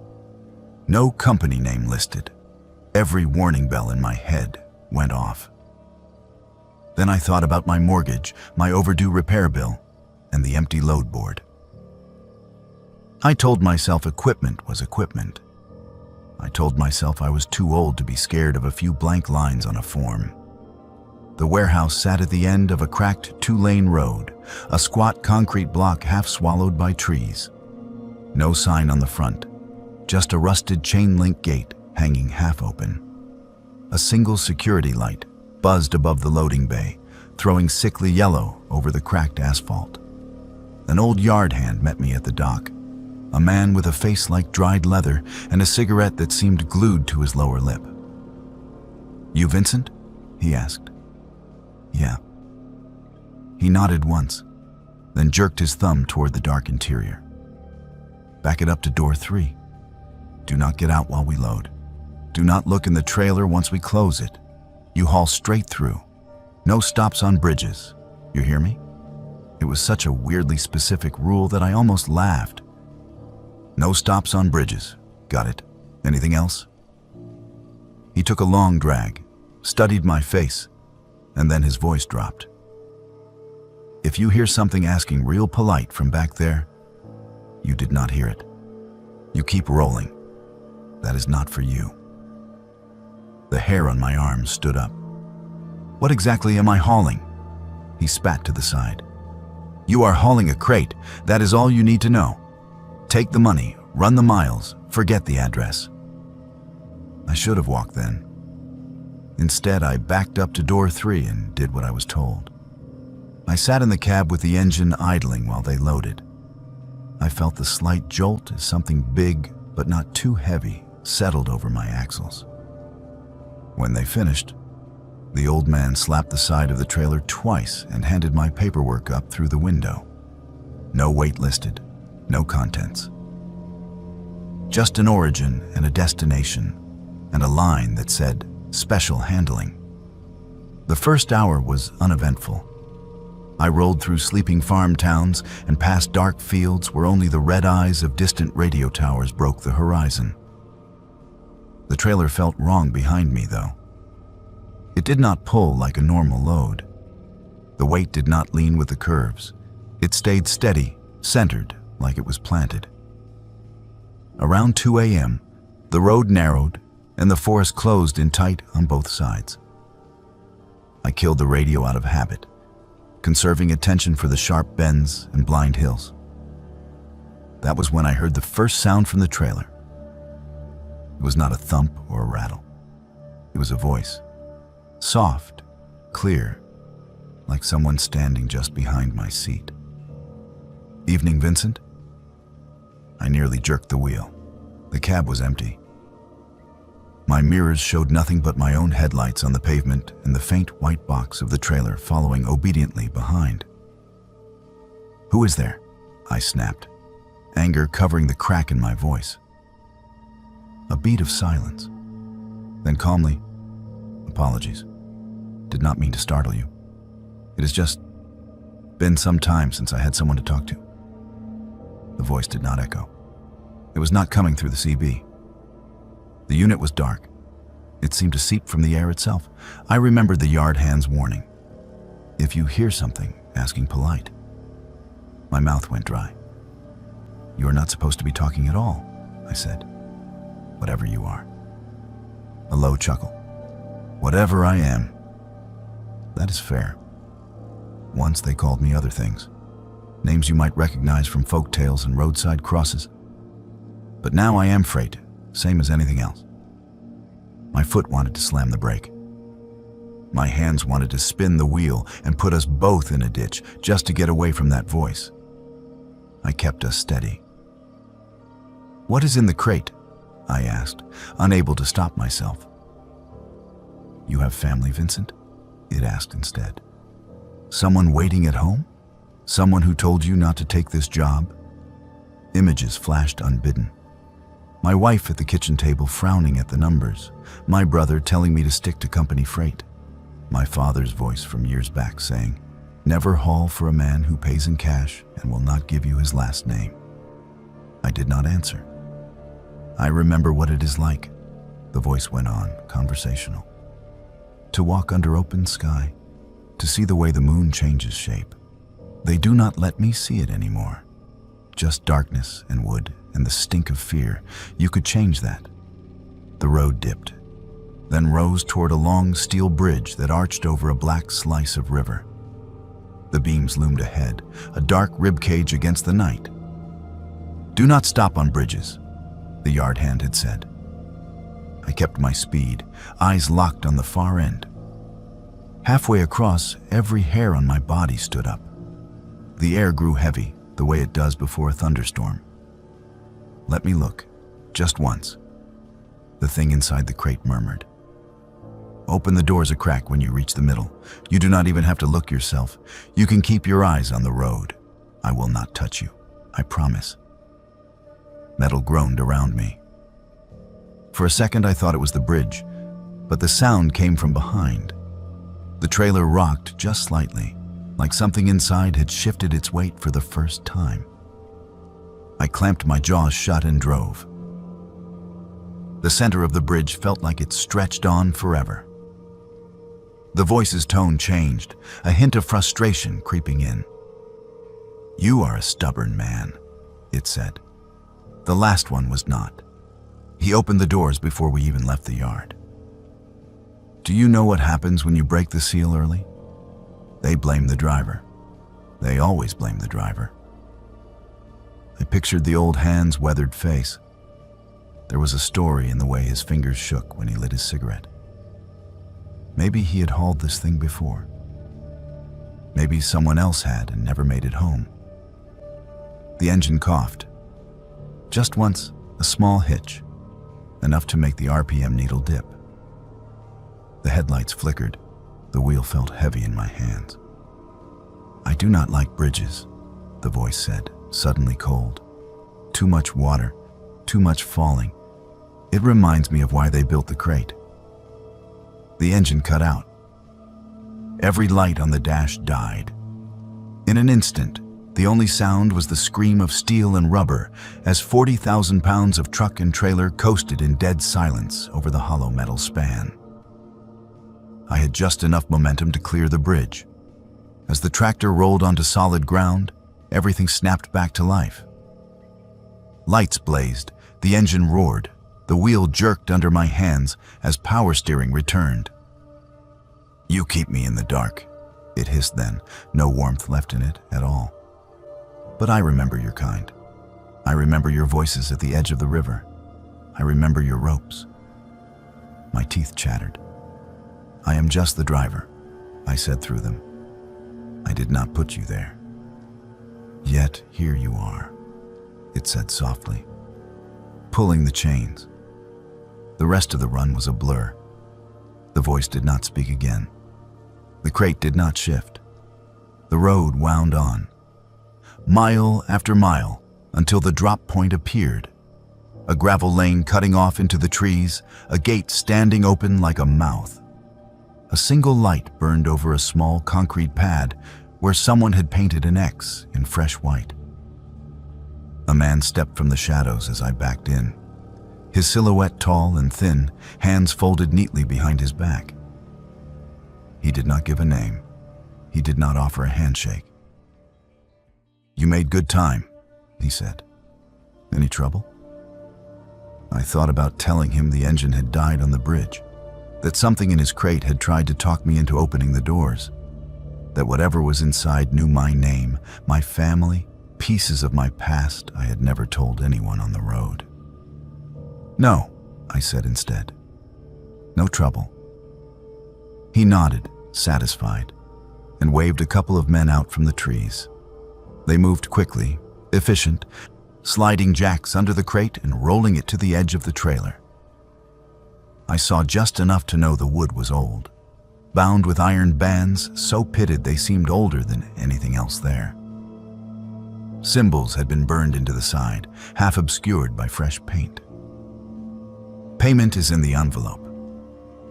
No company name listed. Every warning bell in my head went off. Then I thought about my mortgage, my overdue repair bill, and the empty load board. I told myself equipment was equipment. I told myself I was too old to be scared of a few blank lines on a form. The warehouse sat at the end of a cracked two-lane road, a squat concrete block half swallowed by trees. No sign on the front, just a rusted chain-link gate hanging half open. A single security light buzzed above the loading bay, throwing sickly yellow over the cracked asphalt. An old yard hand met me at the dock, a man with a face like dried leather and a cigarette that seemed glued to his lower lip. "You Vincent?" he asked. "Yeah." He nodded once, then jerked his thumb toward the dark interior. "Back it up to door 3. Do not get out while we load. Do not look in the trailer once we close it. You haul straight through. No stops on bridges. You hear me?" It was such a weirdly specific rule that I almost laughed. "No stops on bridges. Got it. Anything else?" He took a long drag, studied my face, and then his voice dropped. "If you hear something asking real polite from back there, you did not hear it. You keep rolling. That is not for you." The hair on my arms stood up. "What exactly am I hauling?" He spat to the side. "You are hauling a crate. That is all you need to know. Take the money, run the miles, forget the address." I should have walked then. Instead, I backed up to door 3 and did what I was told. I sat in the cab with the engine idling while they loaded. I felt the slight jolt as something big, but not too heavy, settled over my axles. When they finished, the old man slapped the side of the trailer twice and handed my paperwork up through the window. No weight listed, no contents. Just an origin and a destination, and a line that said, "Special handling." The first hour was uneventful. I rolled through sleeping farm towns and past dark fields where only the red eyes of distant radio towers broke the horizon. The trailer felt wrong behind me, though. It did not pull like a normal load. The weight did not lean with the curves. It stayed steady, centered, like it was planted. Around 2 a.m., the road narrowed and the forest closed in tight on both sides. I killed the radio out of habit, conserving attention for the sharp bends and blind hills. That was when I heard the first sound from the trailer. It was not a thump or a rattle. It was a voice. Soft, clear, like someone standing just behind my seat. "Evening, Vincent?" I nearly jerked the wheel. The cab was empty. My mirrors showed nothing but my own headlights on the pavement and the faint white box of the trailer following obediently behind. "Who is there?" I snapped, anger covering the crack in my voice. A beat of silence. Then calmly, "Apologies. Did not mean to startle you. It has just been some time since I had someone to talk to." The voice did not echo. It was not coming through the CB. The unit was dark. It seemed to seep from the air itself. I remembered the yard hand's warning. "If you hear something, asking polite." My mouth went dry. "You are not supposed to be talking at all," I said. "Whatever you are." A low chuckle. "Whatever I am." That is fair. Once they called me other things. names you might recognize from folk tales and roadside crosses. But now I am freight, same as anything else. My foot wanted to slam the brake. My hands wanted to spin the wheel and put us both in a ditch just to get away from that voice. I kept us steady. "What is in the crate?" I asked, unable to stop myself. "You have family, Vincent?" it asked instead. "Someone waiting at home? Someone who told you not to take this job?" Images flashed unbidden. My wife at the kitchen table frowning at the numbers. My brother telling me to stick to company freight. My father's voice from years back saying, "Never haul for a man who pays in cash and will not give you his last name." I did not answer. "I remember what it is like," the voice went on, conversational. "To walk under open sky, to see the way the moon changes shape. They do not let me see it anymore. Just darkness and wood and the stink of fear. You could change that." The road dipped, then rose toward a long steel bridge that arched over a black slice of river. The beams loomed ahead, a dark ribcage against the night. "Do not stop on bridges," the yard hand had said. I kept my speed, eyes locked on the far end. Halfway across, every hair on my body stood up. The air grew heavy, the way it does before a thunderstorm. "Let me look, just once," the thing inside the crate murmured. "Open the doors a crack when you reach the middle. You do not even have to look yourself. You can keep your eyes on the road. I will not touch you, I promise." Metal groaned around me. For a second I thought it was the bridge, but the sound came from behind. The trailer rocked just slightly, like something inside had shifted its weight for the first time. I clamped my jaws shut and drove. The center of the bridge felt like it stretched on forever. The voice's tone changed, a hint of frustration creeping in. "You are a stubborn man," it said. The last one was not. He opened the doors before we even left the yard. "Do you know what happens when you break the seal early? They blame the driver. They always blame the driver." I pictured the old hand's weathered face. There was a story in the way his fingers shook when he lit his cigarette. Maybe he had hauled this thing before. Maybe someone else had and never made it home. The engine coughed. Just once, a small hitch, enough to make the RPM needle dip. The headlights flickered. The wheel felt heavy in my hands. "I do not like bridges," the voice said, suddenly cold. "Too much water, too much falling. It reminds me of why they built the crate." The engine cut out. Every light on the dash died. In an instant, the only sound was the scream of steel and rubber as 40,000 pounds of truck and trailer coasted in dead silence over the hollow metal span. I had just enough momentum to clear the bridge. As the tractor rolled onto solid ground, everything snapped back to life. Lights blazed, the engine roared, the wheel jerked under my hands as power steering returned. "You keep me in the dark," it hissed then, no warmth left in it at all. "But I remember your kind. I remember your voices at the edge of the river. I remember your ropes." My teeth chattered. "I am just the driver," I said through them. "I did not put you there. Yet here you are," it said softly, pulling the chains. The rest of the run was a blur. The voice did not speak again. The crate did not shift. The road wound on, mile after mile, until the drop point appeared. A gravel lane cutting off into the trees, a gate standing open like a mouth. A single light burned over a small concrete pad where someone had painted an X in fresh white. A man stepped from the shadows as I backed in, his silhouette tall and thin, hands folded neatly behind his back. He did not give a name. He did not offer a handshake. "You made good time," he said. "Any trouble?" I thought about telling him the engine had died on the bridge, that something in his crate had tried to talk me into opening the doors. that whatever was inside knew my name, my family, pieces of my past I had never told anyone on the road. "No," I said instead. "No trouble." He nodded, satisfied, and waved a couple of men out from the trees. They moved quickly, efficient, sliding jacks under the crate and rolling it to the edge of the trailer. I saw just enough to know the wood was old, bound with iron bands so pitted they seemed older than anything else there. Symbols had been burned into the side, half obscured by fresh paint. "Payment is in the envelope,"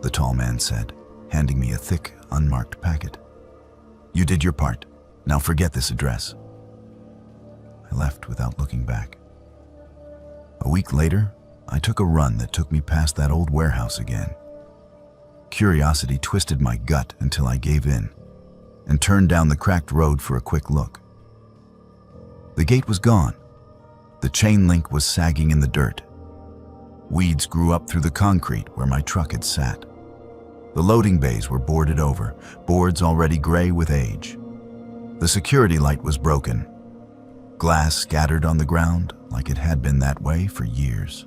the tall man said, handing me a thick, unmarked packet. "You did your part. Now forget this address." I left without looking back. A week later, I took a run that took me past that old warehouse again. Curiosity twisted my gut until I gave in and turned down the cracked road for a quick look. The gate was gone. The chain link was sagging in the dirt. Weeds grew up through the concrete where my truck had sat. The loading bays were boarded over, boards already gray with age. The security light was broken. Glass scattered on the ground like it had been that way for years.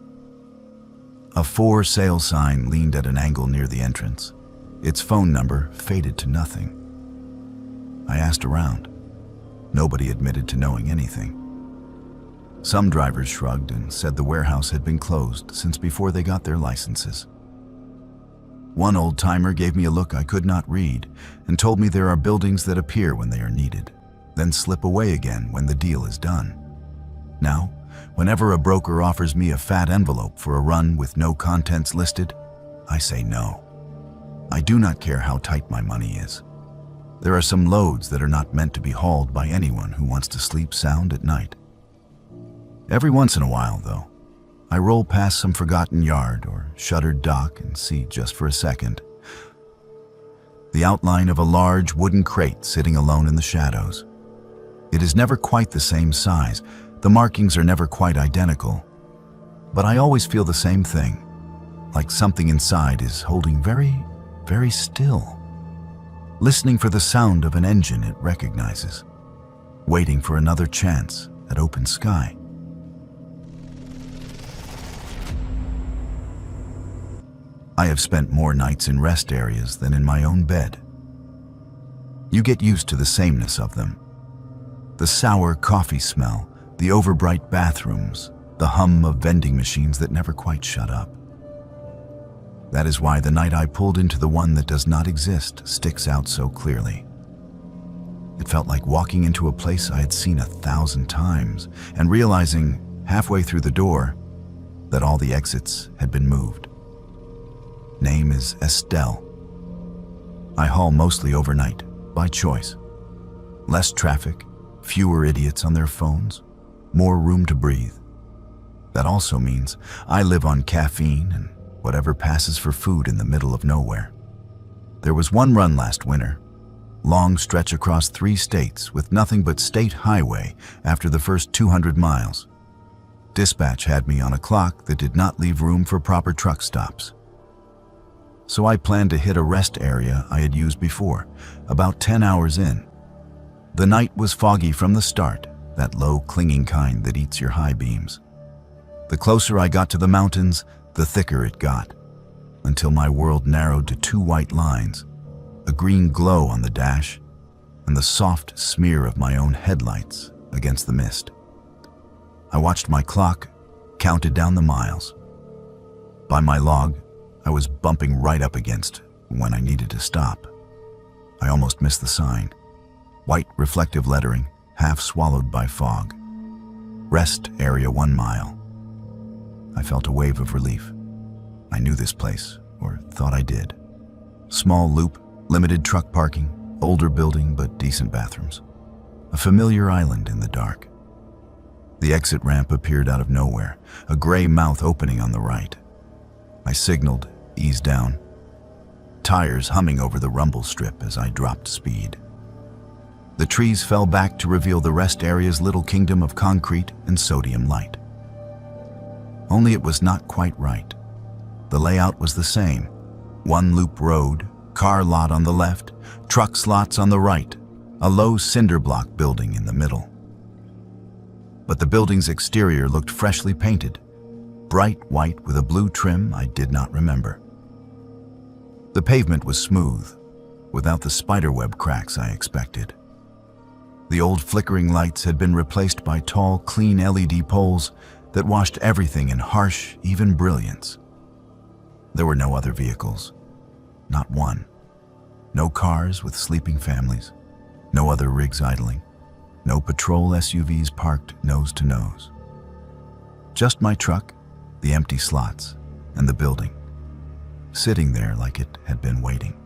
A for sale sign leaned at an angle near the entrance. Its phone number faded to nothing. I asked around. Nobody admitted to knowing anything. Some drivers shrugged and said the warehouse had been closed since before they got their licenses. One old-timer gave me a look I could not read and told me there are buildings that appear when they are needed, then slip away again when the deal is done. Now, whenever a broker offers me a fat envelope for a run with no contents listed, I say no. I do not care how tight my money is. There are some loads that are not meant to be hauled by anyone who wants to sleep sound at night. Every once in a while, though, I roll past some forgotten yard or shuttered dock and see just for a second the outline of a large wooden crate sitting alone in the shadows. It is never quite the same size. The markings are never quite identical. But I always feel the same thing, like something inside is holding very, very still, listening for the sound of an engine it recognizes, waiting for another chance at open sky. I have spent more nights in rest areas than in my own bed. You get used to the sameness of them. The sour coffee smell, the overbright bathrooms, the hum of vending machines that never quite shut up. That is why the night I pulled into the one that does not exist sticks out so clearly. It felt like walking into a place I had seen 1,000 times and realizing halfway through the door that all the exits had been moved. Name is Estelle. I haul mostly overnight, by choice. Less traffic, fewer idiots on their phones, more room to breathe. That also means I live on caffeine and whatever passes for food in the middle of nowhere. There was one run last winter, long stretch across 3 states with nothing but state highway after the first 200 miles. Dispatch had me on a clock that did not leave room for proper truck stops. So I planned to hit a rest area I had used before, about 10 hours in. The night was foggy from the start, that low clinging kind that eats your high beams. The closer I got to the mountains, the thicker it got, until my world narrowed to 2 white lines, a green glow on the dash, and the soft smear of my own headlights against the mist. I watched my clock, counted down the miles. By my log, I was bumping right up against when I needed to stop. I almost missed the sign. White reflective lettering, half swallowed by fog. Rest area 1 mile. I felt a wave of relief. I knew this place, or thought I did. Small loop, limited truck parking, older building but decent bathrooms. A familiar island in the dark. The exit ramp appeared out of nowhere, a gray mouth opening on the right. I signaled, ease down. Tires humming over the rumble strip as I dropped speed. The trees fell back to reveal the rest area's little kingdom of concrete and sodium light. Only it was not quite right. The layout was the same. 1 loop road, car lot on the left, truck slots on the right, a low cinder block building in the middle. But the building's exterior looked freshly painted, bright white with a blue trim I did not remember. The pavement was smooth, without the spiderweb cracks I expected. The old flickering lights had been replaced by tall, clean LED poles that washed everything in harsh, even brilliance. There were no other vehicles, not one. No cars with sleeping families, no other rigs idling, no patrol SUVs parked nose to nose. Just my truck, the empty slots, and the building, sitting there like it had been waiting.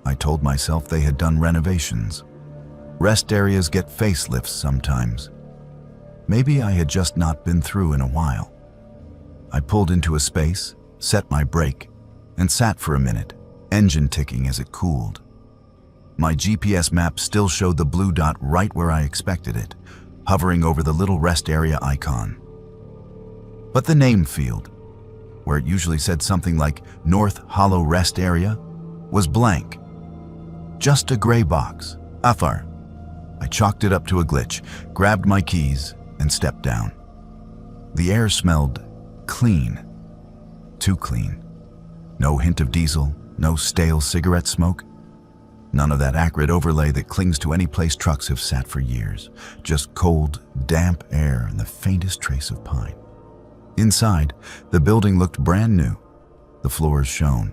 I told myself they had done renovations. Rest areas get facelifts sometimes. Maybe I had just not been through in a while. I pulled into a space, set my brake, and sat for a minute, engine ticking as it cooled. My GPS map still showed the blue dot right where I expected it, hovering over the little rest area icon. But the name field, where it usually said something like North Hollow Rest Area, was blank. Just a gray box. Afar. I chalked it up to a glitch, grabbed my keys, and stepped down. The air smelled clean. Too clean. No hint of diesel, no stale cigarette smoke. None of that acrid overlay that clings to any place trucks have sat for years. Just cold, damp air and the faintest trace of pine. Inside, the building looked brand new. The floors shone.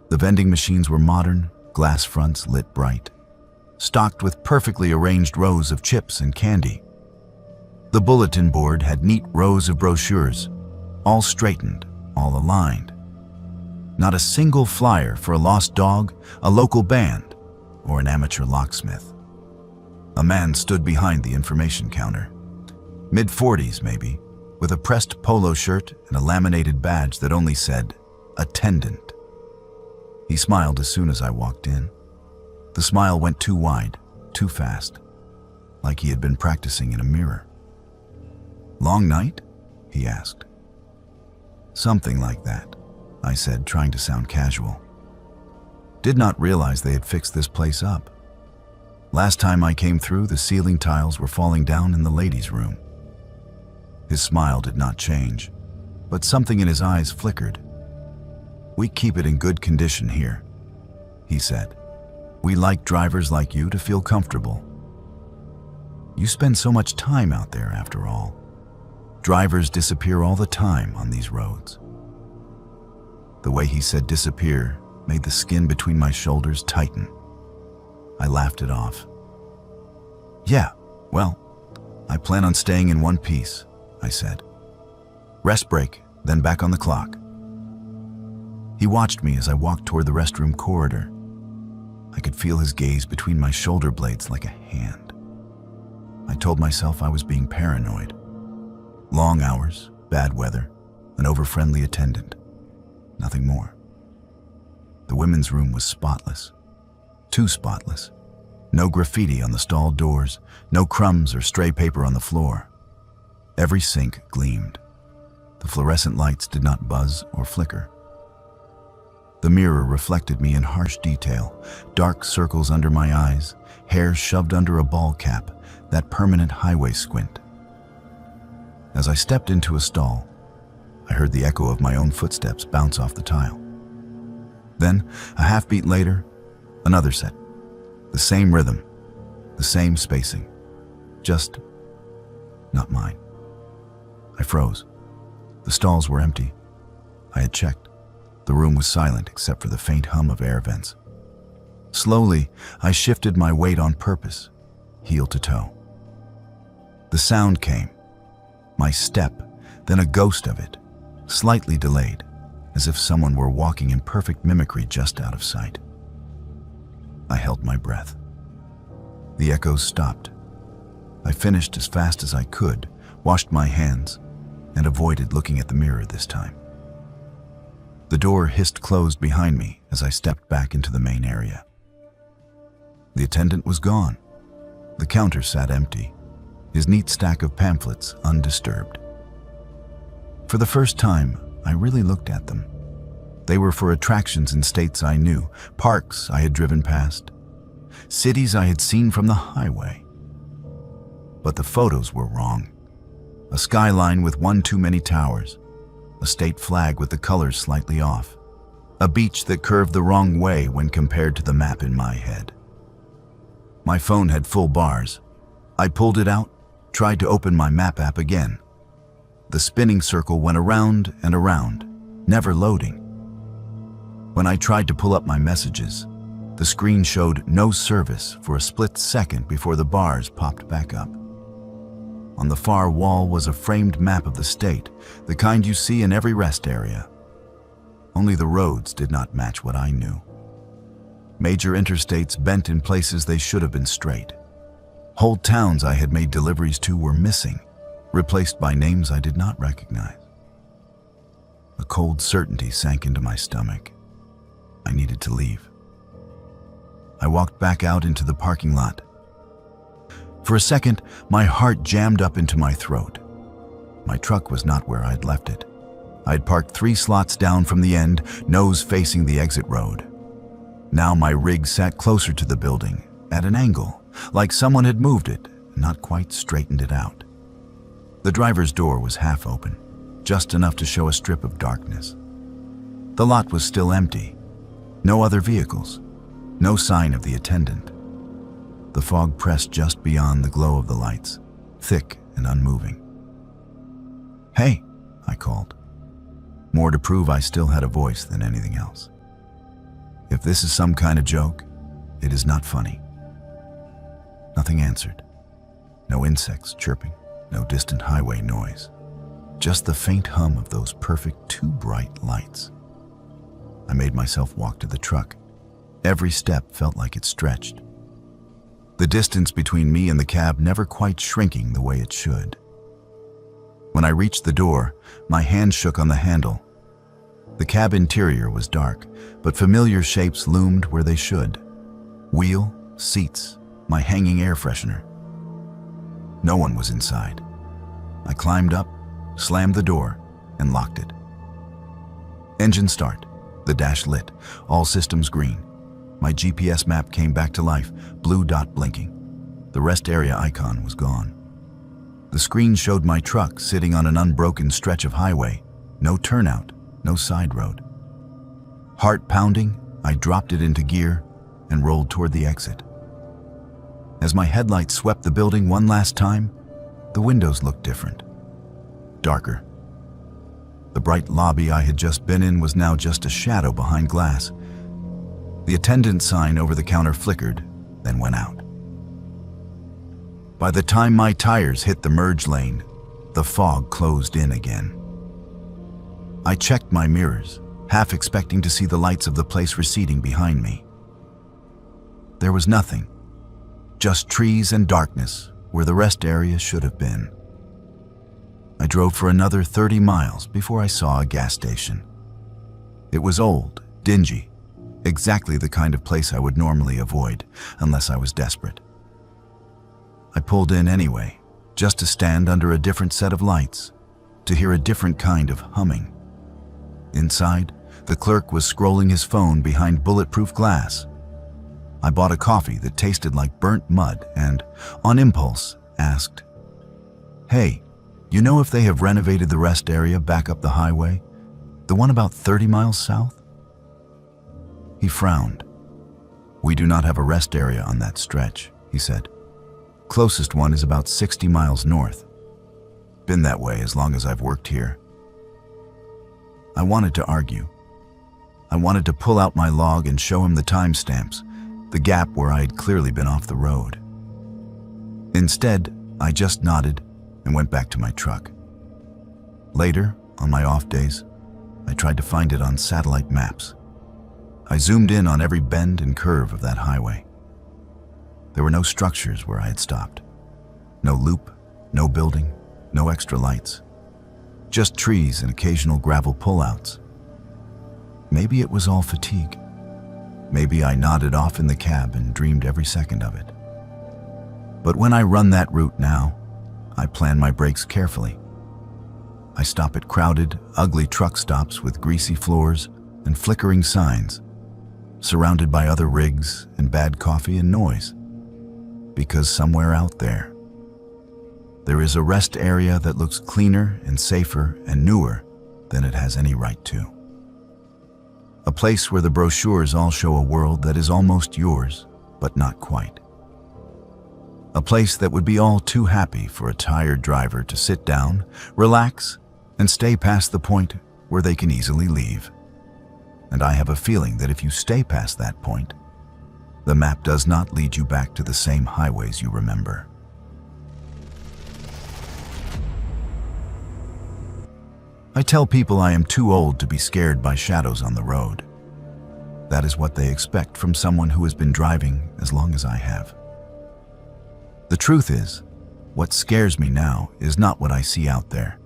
The vending machines were modern, glass fronts lit bright, stocked with perfectly arranged rows of chips and candy. The bulletin board had neat rows of brochures, all straightened, all aligned. Not a single flyer for a lost dog, a local band, or an amateur locksmith. A man stood behind the information counter, mid-40s maybe, with a pressed polo shirt and a laminated badge that only said, "Attendant." He smiled as soon as I walked in. The smile went too wide, too fast, like he had been practicing in a mirror. "Long night?" he asked. "Something like that," I said, trying to sound casual. Did not realize they had fixed this place up. Last time I came through, the ceiling tiles were falling down in the ladies' room. His smile did not change, but something in his eyes flickered. "We keep it in good condition here," he said. "We like drivers like you to feel comfortable. You spend so much time out there after all. Drivers disappear all the time on these roads." The way he said disappear made the skin between my shoulders tighten. I laughed it off. "Yeah, well, I plan on staying in one piece," I said. "Rest break, then back on the clock." He watched me as I walked toward the restroom corridor. I could feel his gaze between my shoulder blades like a hand. I told myself I was being paranoid. Long hours, bad weather, an over-friendly attendant. Nothing more. The women's room was spotless. Too spotless. No graffiti on the stall doors, no crumbs or stray paper on the floor. Every sink gleamed. The fluorescent lights did not buzz or flicker. The mirror reflected me in harsh detail, dark circles under my eyes, hair shoved under a ball cap, that permanent highway squint. As I stepped into a stall, I heard the echo of my own footsteps bounce off the tile. Then, a half beat later, another set. The same rhythm, the same spacing. Just not mine. I froze. The stalls were empty. I had checked. The room was silent except for the faint hum of air vents. Slowly, I shifted my weight on purpose, heel to toe. The sound came. My step, then a ghost of it, slightly delayed, as if someone were walking in perfect mimicry just out of sight. I held my breath. The echoes stopped. I finished as fast as I could, washed my hands, and avoided looking at the mirror this time. The door hissed closed behind me as I stepped back into the main area. The attendant was gone. The counter sat empty, his neat stack of pamphlets undisturbed. For the first time, I really looked at them. They were for attractions in states I knew, parks I had driven past, cities I had seen from the highway. But the photos were wrong. A skyline with one too many towers, a state flag with the colors slightly off, a beach that curved the wrong way when compared to the map in my head. My phone had full bars. I pulled it out, tried to open my map app again. The spinning circle went around and around, never loading. When I tried to pull up my messages, the screen showed no service for a split second before the bars popped back up. On the far wall was a framed map of the state, the kind you see in every rest area. Only the roads did not match what I knew. Major interstates bent in places they should have been straight. Whole towns I had made deliveries to were missing, replaced by names I did not recognize. A cold certainty sank into my stomach. I needed to leave. I walked back out into the parking lot. For a second, my heart jammed up into my throat. My truck was not where I'd left it. I'd parked 3 slots down from the end, nose facing the exit road. Now my rig sat closer to the building, at an angle, like someone had moved it, not quite straightened it out. The driver's door was half open, just enough to show a strip of darkness. The lot was still empty. No other vehicles, no sign of the attendant. The fog pressed just beyond the glow of the lights, thick and unmoving. "Hey," I called, more to prove I still had a voice than anything else. If this is some kind of joke, it is not funny. Nothing answered. No insects chirping, no distant highway noise. Just the faint hum of those perfect too bright lights. I made myself walk to the truck. Every step felt like it stretched. The distance between me and the cab never quite shrinking the way it should. When I reached the door, my hand shook on the handle. The cab interior was dark, but familiar shapes loomed where they should. Wheel, seats, my hanging air freshener. No one was inside. I climbed up, slammed the door, and locked it. Engine start. The dash lit, all systems green. My GPS map came back to life, blue dot blinking. The rest area icon was gone. The screen showed my truck sitting on an unbroken stretch of highway, no turnout, no side road. Heart pounding, I dropped it into gear and rolled toward the exit. As my headlights swept the building one last time, the windows looked different, darker. The bright lobby I had just been in was now just a shadow behind glass. The attendant sign over the counter flickered, then went out. By the time my tires hit the merge lane, the fog closed in again. I checked my mirrors, half expecting to see the lights of the place receding behind me. There was nothing, just trees and darkness where the rest area should have been. I drove for another 30 miles before I saw a gas station. It was old, dingy, exactly the kind of place I would normally avoid unless I was desperate. I pulled in anyway, just to stand under a different set of lights, to hear a different kind of humming. Inside, the clerk was scrolling his phone behind bulletproof glass. I bought a coffee that tasted like burnt mud and, on impulse, asked, "Hey, you know if they have renovated the rest area back up the highway? The one about 30 miles south?" He frowned. "We do not have a rest area on that stretch," he said. "Closest one is about 60 miles north. Been that way as long as I've worked here." I wanted to argue. I wanted to pull out my log and show him the timestamps, the gap where I had clearly been off the road. Instead, I just nodded and went back to my truck. Later, on my off days, I tried to find it on satellite maps. I zoomed in on every bend and curve of that highway. There were no structures where I had stopped. No loop, no building, no extra lights. Just trees and occasional gravel pullouts. Maybe it was all fatigue. Maybe I nodded off in the cab and dreamed every second of it. But when I run that route now, I plan my brakes carefully. I stop at crowded, ugly truck stops with greasy floors and flickering signs. surrounded by other rigs and bad coffee and noise. Because somewhere out there is a rest area that looks cleaner and safer and newer than it has any right to. A place where the brochures all show a world that is almost yours, but not quite. A place that would be all too happy for a tired driver to sit down, relax, and stay past the point where they can easily leave. And I have a feeling that if you stay past that point, the map does not lead you back to the same highways you remember. I tell people I am too old to be scared by shadows on the road. That is what they expect from someone who has been driving as long as I have. The truth is, what scares me now is not what I see out there,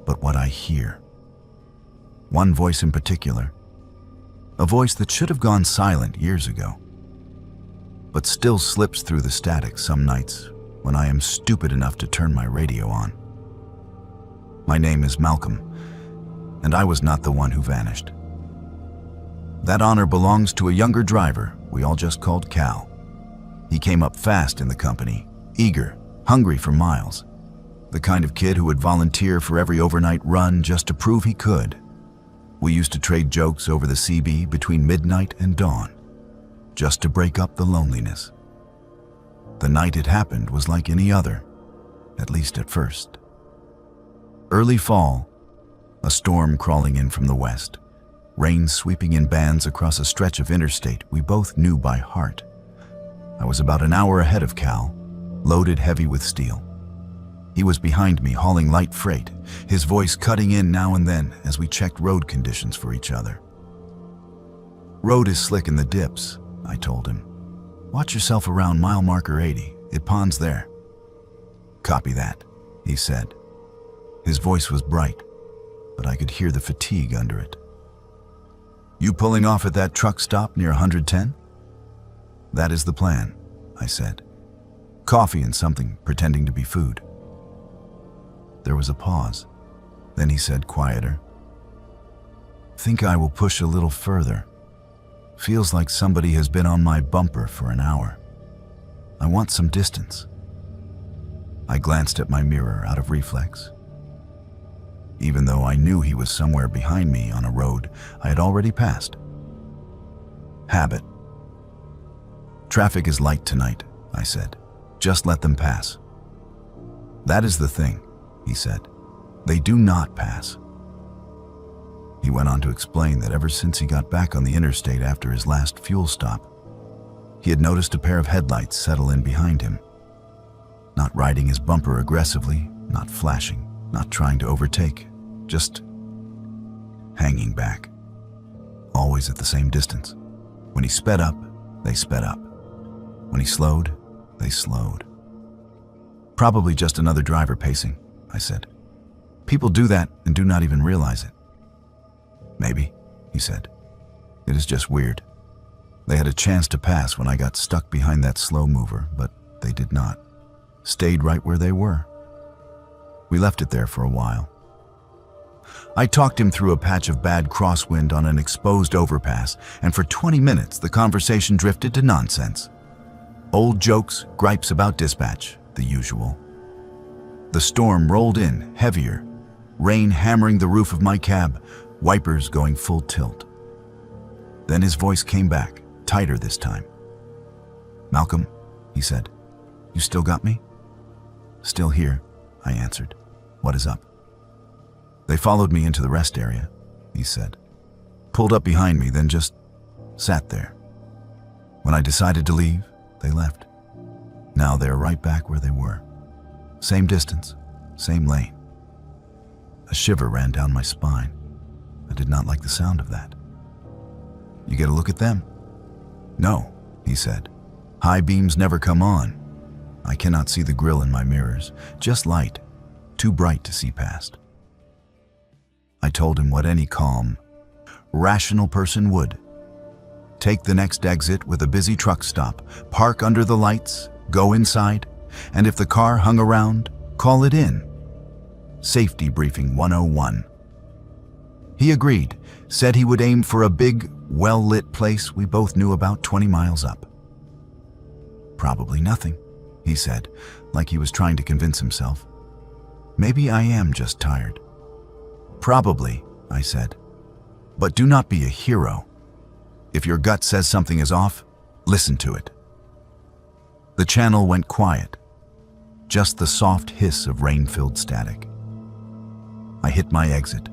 but what I hear. One voice in particular, a voice that should have gone silent years ago, but still slips through the static some nights when I am stupid enough to turn my radio on. My name is Malcolm, and I was not the one who vanished. That honor belongs to a younger driver we all just called Cal. He came up fast in the company, eager, hungry for miles. The kind of kid who would volunteer for every overnight run just to prove he could. We used to trade jokes over the CB between midnight and dawn, just to break up the loneliness. The night it happened was like any other, at least at first. Early fall, a storm crawling in from the west, rain sweeping in bands across a stretch of interstate we both knew by heart. I was about an hour ahead of Cal, loaded heavy with steel. He was behind me hauling light freight, his voice cutting in now and then as we checked road conditions for each other. "Road is slick in the dips," I told him. "Watch yourself around mile marker 80, it ponds there." "Copy that," he said. His voice was bright, but I could hear the fatigue under it. "You pulling off at that truck stop near 110? "That is the plan," I said. "Coffee and something pretending to be food." There was a pause. Then he said quieter, "Think I will push a little further. Feels like somebody has been on my bumper for an hour. I want some distance." I glanced at my mirror out of reflex. Even though I knew he was somewhere behind me on a road I had already passed. Habit. "Traffic is light tonight," I said. "Just let them pass." "That is the thing," he said. "They do not pass." He went on to explain that ever since he got back on the interstate after his last fuel stop, he had noticed a pair of headlights settle in behind him. Not riding his bumper aggressively, not flashing, not trying to overtake, just hanging back. Always at the same distance. When he sped up, they sped up. When he slowed, they slowed. "Probably just another driver pacing," I said. "People do that and do not even realize it." "Maybe," he said. "It is just weird. They had a chance to pass when I got stuck behind that slow mover, but they did not. Stayed right where they were. We left it there for a while." I talked him through a patch of bad crosswind on an exposed overpass, and for 20 minutes the conversation drifted to nonsense. Old jokes, gripes about dispatch, the usual. The storm rolled in, heavier, rain hammering the roof of my cab, wipers going full tilt. Then his voice came back, tighter this time. "Malcolm," he said, "you still got me?" "Still here," I answered. "What is up?" "They followed me into the rest area," he said. "Pulled up behind me, then just sat there. When I decided to leave, they left. Now they're right back where they were. Same distance, same lane." A shiver ran down my spine. I did not like the sound of that. "You get a look at them?" "No," he said. "High beams never come on. I cannot see the grill in my mirrors, just light, too bright to see past." I told him what any calm, rational person would. Take the next exit with a busy truck stop, park under the lights, go inside, and if the car hung around, call it in. Safety briefing 101. He agreed, said he would aim for a big, well-lit place we both knew about 20 miles up. "Probably nothing," he said, like he was trying to convince himself. "Maybe I am just tired." "Probably," I said. "But do not be a hero. If your gut says something is off, listen to it." The channel went quiet, just the soft hiss of rain-filled static. I hit my exit,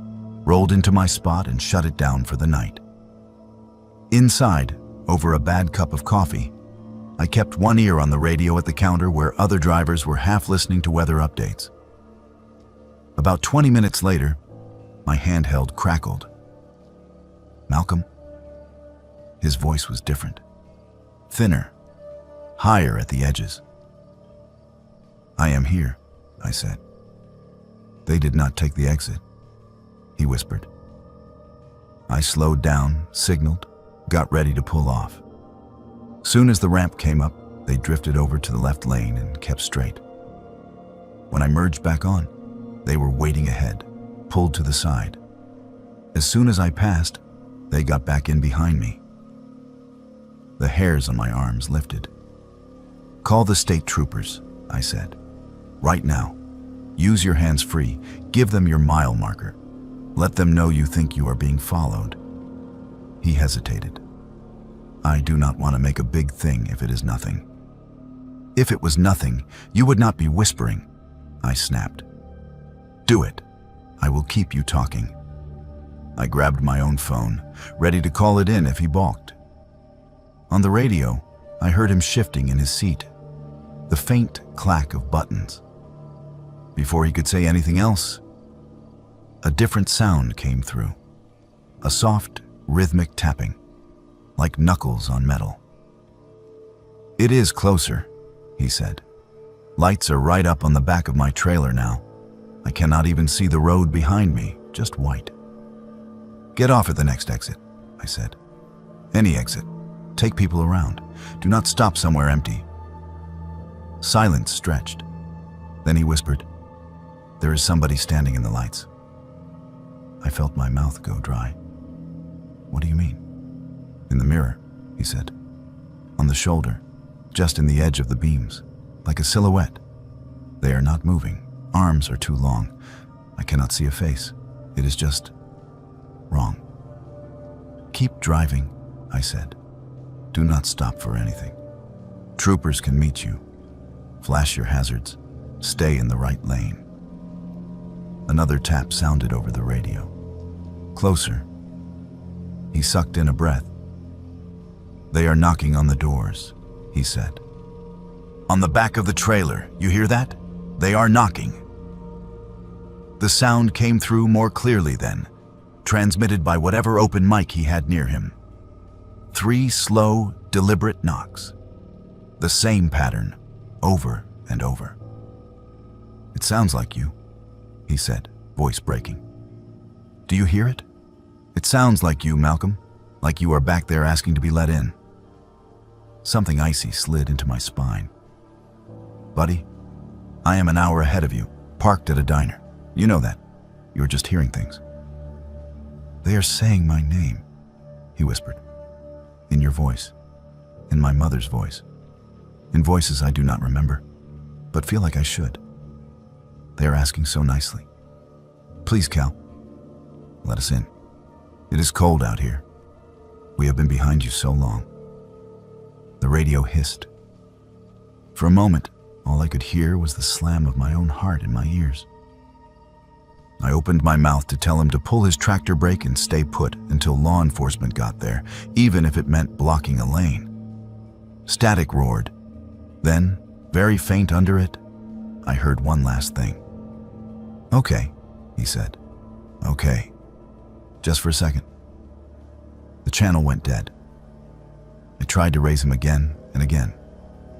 rolled into my spot, and shut it down for the night. Inside, over a bad cup of coffee, I kept one ear on the radio at the counter where other drivers were half listening to weather updates. About 20 minutes later, my handheld crackled. "Malcolm?" His voice was different, thinner, higher at the edges. "I am here," I said. "They did not take the exit," he whispered. I slowed down, signaled, got ready to pull off. Soon as the ramp came up, they drifted over to the left lane and kept straight. When I merged back on, they were waiting ahead, pulled to the side. As soon as I passed, they got back in behind me. The hairs on my arms lifted. "Call the state troopers," I said. "Right now. Use your hands free. Give them your mile marker. Let them know you think you are being followed." He hesitated. "I do not want to make a big thing if it is nothing." "If it was nothing, you would not be whispering," I snapped. "Do it. I will keep you talking." I grabbed my own phone, ready to call it in if he balked. On the radio, I heard him shifting in his seat, the faint clack of buttons. Before he could say anything else, a different sound came through, a soft, rhythmic tapping, like knuckles on metal. "It is closer," he said. "Lights are right up on the back of my trailer now. I cannot even see the road behind me, just white." "Get off at the next exit," I said. "Any exit. Take people around. Do not stop somewhere empty." Silence stretched. Then he whispered, "There is somebody standing in the lights." I felt my mouth go dry. "What do you mean?" "In the mirror," he said. "On the shoulder, just in the edge of the beams, like a silhouette. They are not moving. Arms are too long. I cannot see a face. It is just wrong." "Keep driving," I said. "Do not stop for anything. Troopers can meet you. Flash your hazards. Stay in the right lane." Another tap sounded over the radio. Closer. He sucked in a breath. "They are knocking on the doors," he said. "On the back of the trailer, you hear that? They are knocking." The sound came through more clearly then, transmitted by whatever open mic he had near him. 3 slow, deliberate knocks. The same pattern, over and over. "It sounds like you," he said, voice breaking. "Do you hear it? It sounds like you, Malcolm, like you are back there asking to be let in." Something icy slid into my spine. "Buddy, I am an hour ahead of you, parked at a diner. You know that. You are just hearing things." "They are saying my name," he whispered. "In your voice, in my mother's voice, in voices I do not remember, but feel like I should. They are asking so nicely. Please, Cal, let us in. It is cold out here. We have been behind you so long." The radio hissed. For a moment, all I could hear was the slam of my own heart in my ears. I opened my mouth to tell him to pull his tractor brake and stay put until law enforcement got there, even if it meant blocking a lane. Static roared. Then, very faint under it, I heard one last thing. "Okay," he said. "Okay. Just for a second." The channel went dead. I tried to raise him again and again.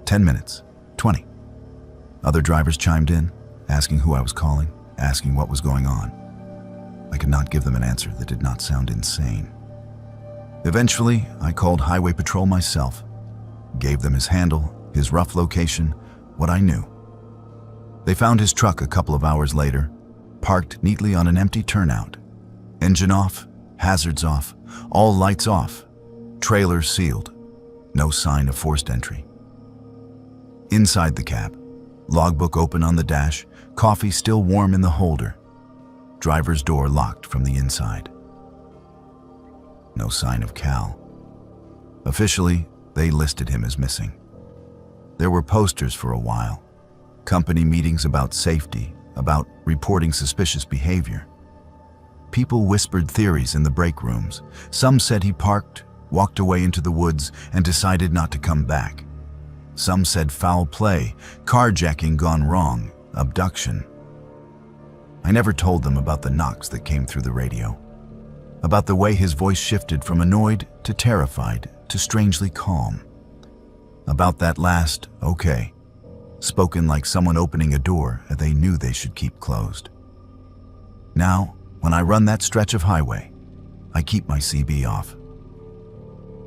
10 minutes, 20. Other drivers chimed in, asking who I was calling, asking what was going on. I could not give them an answer that did not sound insane. Eventually, I called Highway Patrol myself, gave them his handle, his rough location, what I knew. They found his truck a couple of hours later, parked neatly on an empty turnout. Engine off, hazards off, all lights off, Trailer sealed. No sign of forced entry. Inside the cab, logbook open on the dash, coffee still warm in the holder. Driver's door locked from the inside. No sign of Cal. Officially, they listed him as missing. There were posters for a while. Company meetings about safety, about reporting suspicious behavior. People whispered theories in the break rooms. Some said he parked, walked away into the woods, and decided not to come back. Some said foul play, carjacking gone wrong, abduction. I never told them about the knocks that came through the radio, about the way his voice shifted from annoyed to terrified to strangely calm, about that last "okay," spoken like someone opening a door that they knew they should keep closed. Now, when I run that stretch of highway, I keep my CB off.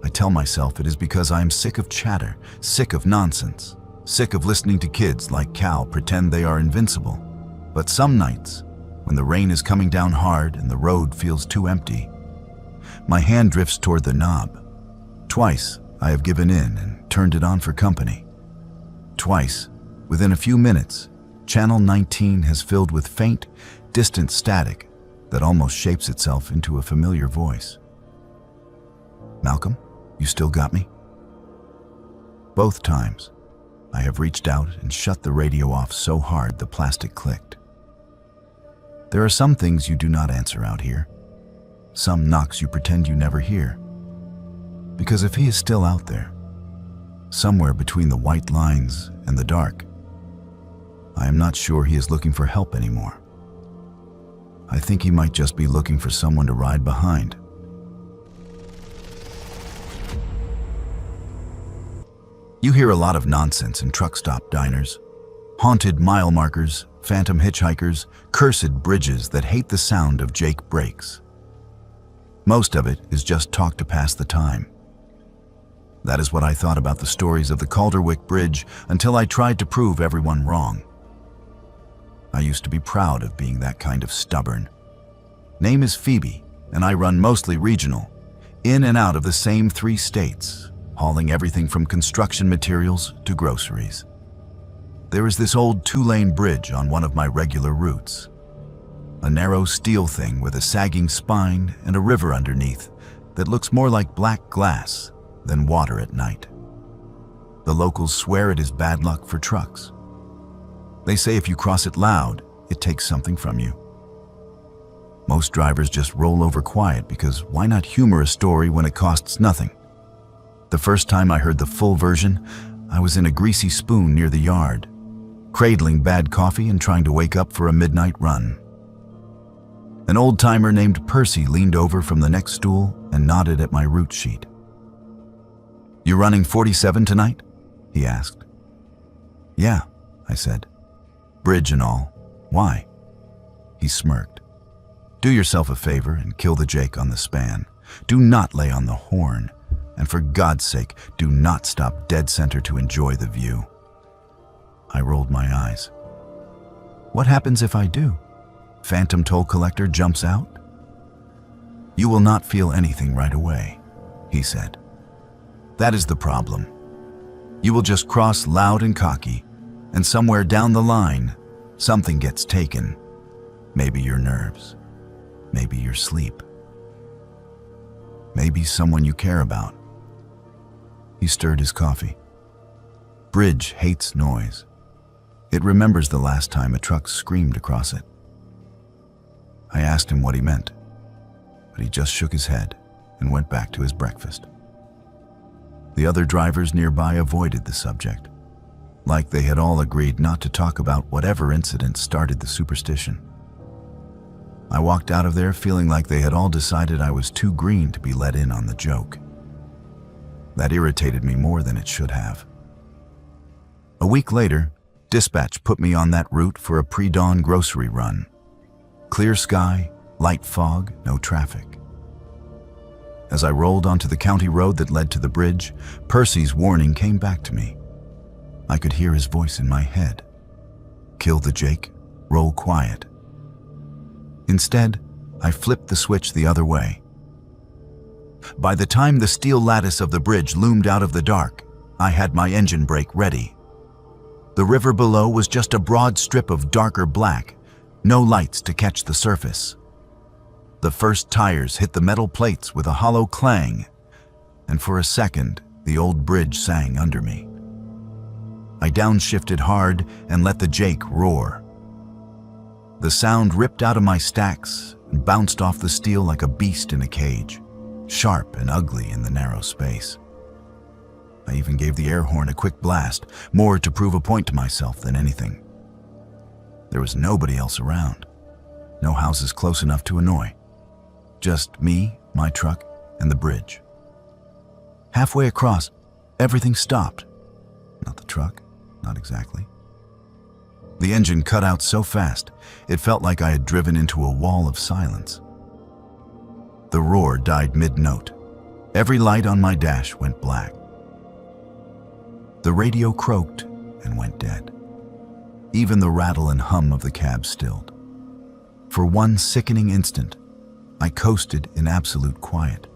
I tell myself it is because I am sick of chatter, sick of nonsense, sick of listening to kids like Cal pretend they are invincible. But some nights, when the rain is coming down hard and the road feels too empty, my hand drifts toward the knob. Twice, I have given in and turned it on for company. Twice, within a few minutes, Channel 19 has filled with faint, distant static that almost shapes itself into a familiar voice. "Malcolm, you still got me?" Both times, I have reached out and shut the radio off so hard the plastic clicked. There are some things you do not answer out here. Some knocks you pretend you never hear. Because if he is still out there, somewhere between the white lines and the dark, I am not sure he is looking for help anymore. I think he might just be looking for someone to ride behind. You hear a lot of nonsense in truck stop diners. Haunted mile markers, phantom hitchhikers, cursed bridges that hate the sound of Jake brakes. Most of it is just talk to pass the time. That is what I thought about the stories of the Calderwick Bridge until I tried to prove everyone wrong. I used to be proud of being that kind of stubborn. Name is Phoebe, and I run mostly regional, in and out of the same 3 states, hauling everything from construction materials to groceries. There is this old 2-lane bridge on one of my regular routes. A narrow steel thing with a sagging spine and a river underneath that looks more like black glass than water at night. The locals swear it is bad luck for trucks. They say if you cross it loud, it takes something from you. Most drivers just roll over quiet because why not humor a story when it costs nothing? The first time I heard the full version, I was in a greasy spoon near the yard, cradling bad coffee and trying to wake up for a midnight run. An old-timer named Percy leaned over from the next stool and nodded at my route sheet. "You running 47 tonight?" he asked. "Yeah," I said. "Bridge and all. Why?" He smirked. "Do yourself a favor and kill the Jake on the span. Do not lay on the horn. And for God's sake, do not stop dead center to enjoy the view." I rolled my eyes. "What happens if I do? Phantom toll collector jumps out?" "You will not feel anything right away," he said. "That is the problem. You will just cross loud and cocky, and somewhere down the line, something gets taken. Maybe your nerves, maybe your sleep, maybe someone you care about." He stirred his coffee. Bridge hates noise. It remembers the last time a truck screamed across it. I asked him what he meant, but he just shook his head and went back to his breakfast. The other drivers nearby avoided the subject, like they had all agreed not to talk about whatever incident started the superstition. I walked out of there feeling like they had all decided I was too green to be let in on the joke. That irritated me more than it should have. A week later, dispatch put me on that route for a pre-dawn grocery run. Clear sky, light fog, no traffic. As I rolled onto the county road that led to the bridge, Percy's warning came back to me. I could hear his voice in my head. Kill the Jake, roll quiet. Instead, I flipped the switch the other way. By the time the steel lattice of the bridge loomed out of the dark, I had my engine brake ready. The river below was just a broad strip of darker black, no lights to catch the surface. The first tires hit the metal plates with a hollow clang, and for a second, the old bridge sang under me. I downshifted hard and let the Jake roar. The sound ripped out of my stacks and bounced off the steel like a beast in a cage, sharp and ugly in the narrow space. I even gave the air horn a quick blast, more to prove a point to myself than anything. There was nobody else around, no houses close enough to annoy. Just me, my truck, and the bridge. Halfway across, everything stopped. Not the truck, not exactly. The engine cut out so fast, it felt like I had driven into a wall of silence. The roar died mid-note. Every light on my dash went black. The radio croaked and went dead. Even the rattle and hum of the cab stilled. For one sickening instant, I coasted in absolute quiet.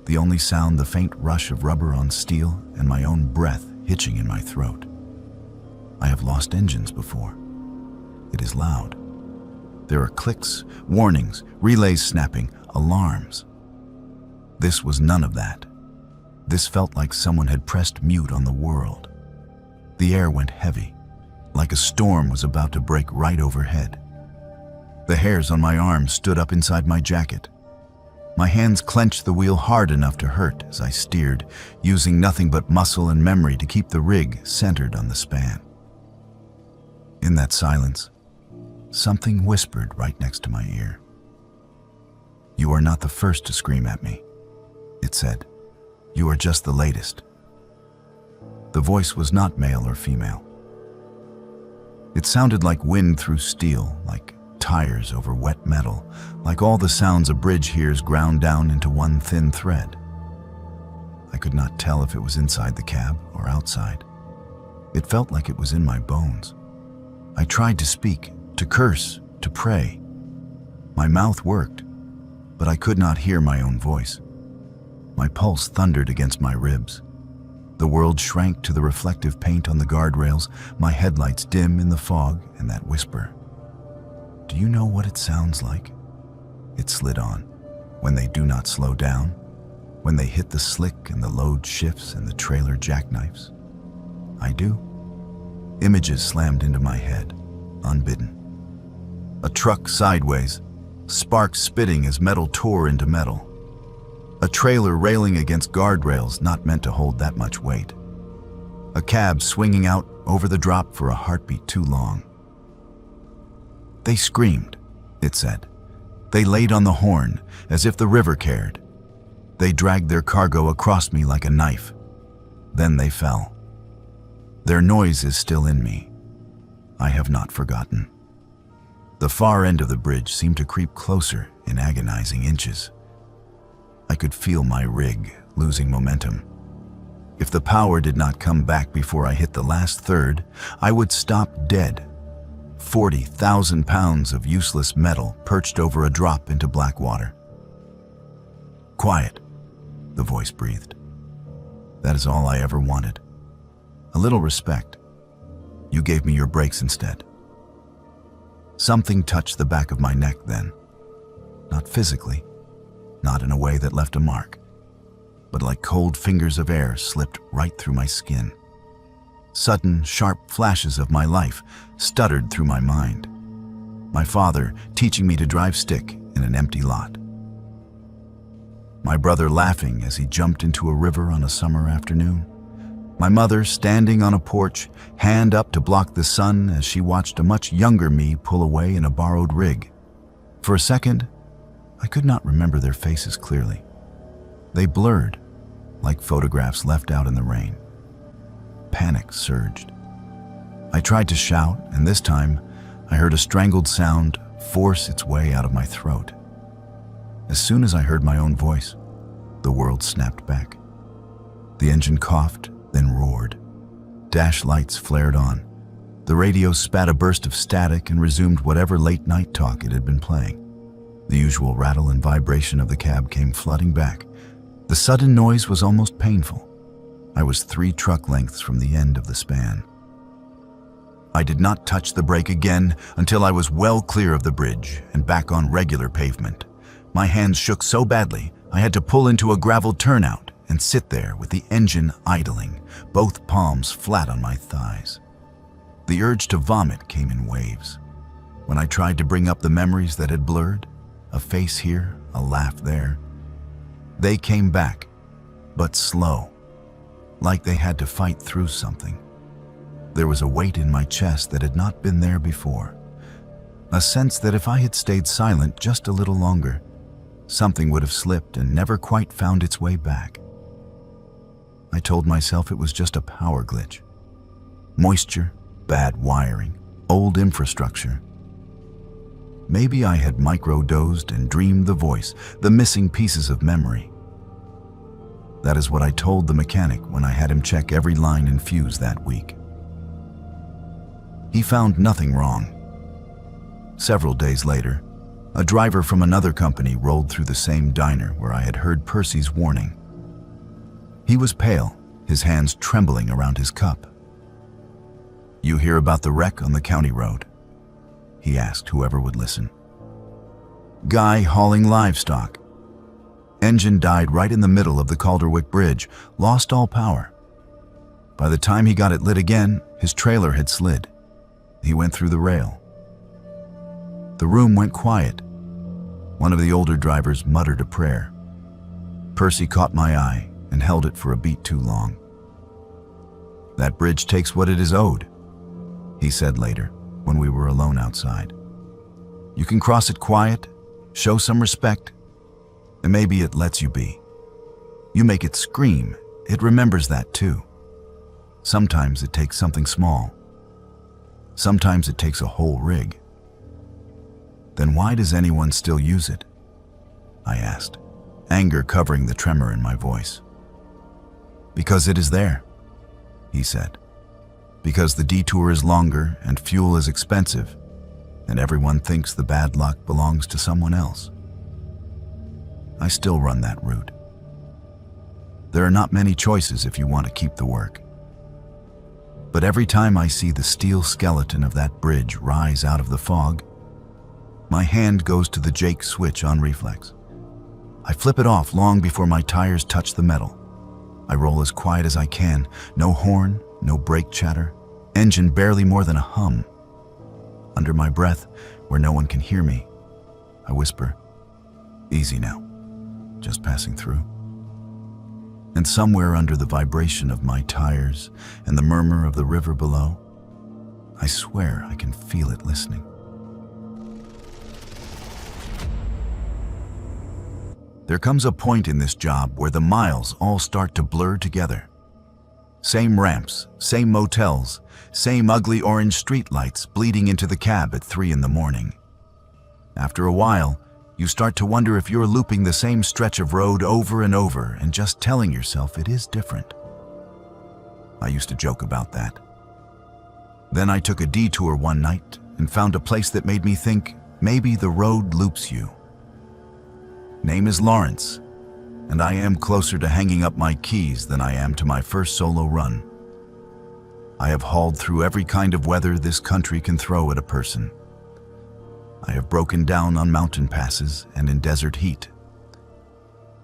The only sound the faint rush of rubber on steel and my own breath hitching in my throat. I have lost engines before. It is loud. There are clicks, warnings, relays snapping, alarms. This was none of that. This felt like someone had pressed mute on the world. The air went heavy, like a storm was about to break right overhead. The hairs on my arms stood up inside my jacket. My hands clenched the wheel hard enough to hurt as I steered, using nothing but muscle and memory to keep the rig centered on the span. In that silence, something whispered right next to my ear. "You are not the first to scream at me," it said. "You are just the latest." The voice was not male or female. It sounded like wind through steel, like tires over wet metal, like all the sounds a bridge hears ground down into one thin thread. I could not tell if it was inside the cab or outside. It felt like it was in my bones. I tried to speak, to curse, to pray. My mouth worked, but I could not hear my own voice. My pulse thundered against my ribs. The world shrank to the reflective paint on the guardrails, my headlights dim in the fog, and that whisper. "Do you know what it sounds like?" It slid on. When they do not slow down, when they hit the slick and the load shifts and the trailer jackknifes. I do. Images slammed into my head, unbidden. A truck sideways, sparks spitting as metal tore into metal. A trailer railing against guardrails not meant to hold that much weight. A cab swinging out over the drop for a heartbeat too long. They screamed, it said. They laid on the horn as if the river cared. They dragged their cargo across me like a knife. Then they fell. Their noise is still in me. I have not forgotten. The far end of the bridge seemed to creep closer in agonizing inches. I could feel my rig losing momentum. If the power did not come back before I hit the last third, I would stop dead. 40,000 pounds of useless metal perched over a drop into black water. "Quiet," the voice breathed. "That is all I ever wanted. A little respect. You gave me your brakes instead." Something touched the back of my neck then. Not physically, not in a way that left a mark, but like cold fingers of air slipped right through my skin. Sudden, sharp flashes of my life stuttered through my mind. My father teaching me to drive stick in an empty lot. My brother laughing as he jumped into a river on a summer afternoon. My mother standing on a porch, hand up to block the sun as she watched a much younger me pull away in a borrowed rig. For a second, I could not remember their faces clearly. They blurred, like photographs left out in the rain. Panic surged. I tried to shout, and this time, I heard a strangled sound force its way out of my throat. As soon as I heard my own voice, the world snapped back. The engine coughed, then roared. Dash lights flared on. The radio spat a burst of static and resumed whatever late-night talk it had been playing. The usual rattle and vibration of the cab came flooding back, The sudden noise was almost painful. I was 3 truck lengths from the end of the span. I did not touch the brake again until I was well clear of the bridge and back on regular pavement. My hands shook so badly I had to pull into a gravel turnout and sit there with the engine idling, both palms flat on my thighs. The urge to vomit came in waves. When I tried to bring up the memories that had blurred, a face here, a laugh there, they came back, but slow, like they had to fight through something. There was a weight in my chest that had not been there before, a sense that if I had stayed silent just a little longer, something would have slipped and never quite found its way back. I told myself it was just a power glitch. Moisture, bad wiring, old infrastructure. Maybe I had micro-dosed and dreamed the voice, the missing pieces of memory. That is what I told the mechanic when I had him check every line and fuse that week. He found nothing wrong. Several days later, a driver from another company rolled through the same diner where I had heard Percy's warning. He was pale, his hands trembling around his cup. "You hear about the wreck on the county road?" he asked whoever would listen. "Guy hauling livestock. Engine died right in the middle of the Calderwick Bridge, lost all power. By the time he got it lit again, his trailer had slid. He went through the rail." The room went quiet. One of the older drivers muttered a prayer. Percy caught my eye and held it for a beat too long. "That bridge takes what it is owed," he said later when we were alone outside. "You can cross it quiet, show some respect, and maybe it lets you be. You make it scream, it remembers that too. Sometimes it takes something small. Sometimes it takes a whole rig." "Then why does anyone still use it?" I asked, anger covering the tremor in my voice. "Because it is there," he said. "Because the detour is longer and fuel is expensive, and everyone thinks the bad luck belongs to someone else. I still run that route. There are not many choices if you want to keep the work. But every time I see the steel skeleton of that bridge rise out of the fog, my hand goes to the Jake switch on reflex. I flip it off long before my tires touch the metal. I roll as quiet as I can, no horn, no brake chatter, engine barely more than a hum. Under my breath, where no one can hear me, I whisper, "Easy now, just passing through." And somewhere under the vibration of my tires and the murmur of the river below, I swear I can feel it listening. There comes a point in this job where the miles all start to blur together. Same ramps, same motels, same ugly orange streetlights bleeding into the cab at 3 in the morning. After a while, you start to wonder if you're looping the same stretch of road over and over and just telling yourself it is different. I used to joke about that. Then I took a detour one night and found a place that made me think maybe the road loops you. Name is Lawrence, and I am closer to hanging up my keys than I am to my first solo run. I have hauled through every kind of weather this country can throw at a person. I have broken down on mountain passes and in desert heat.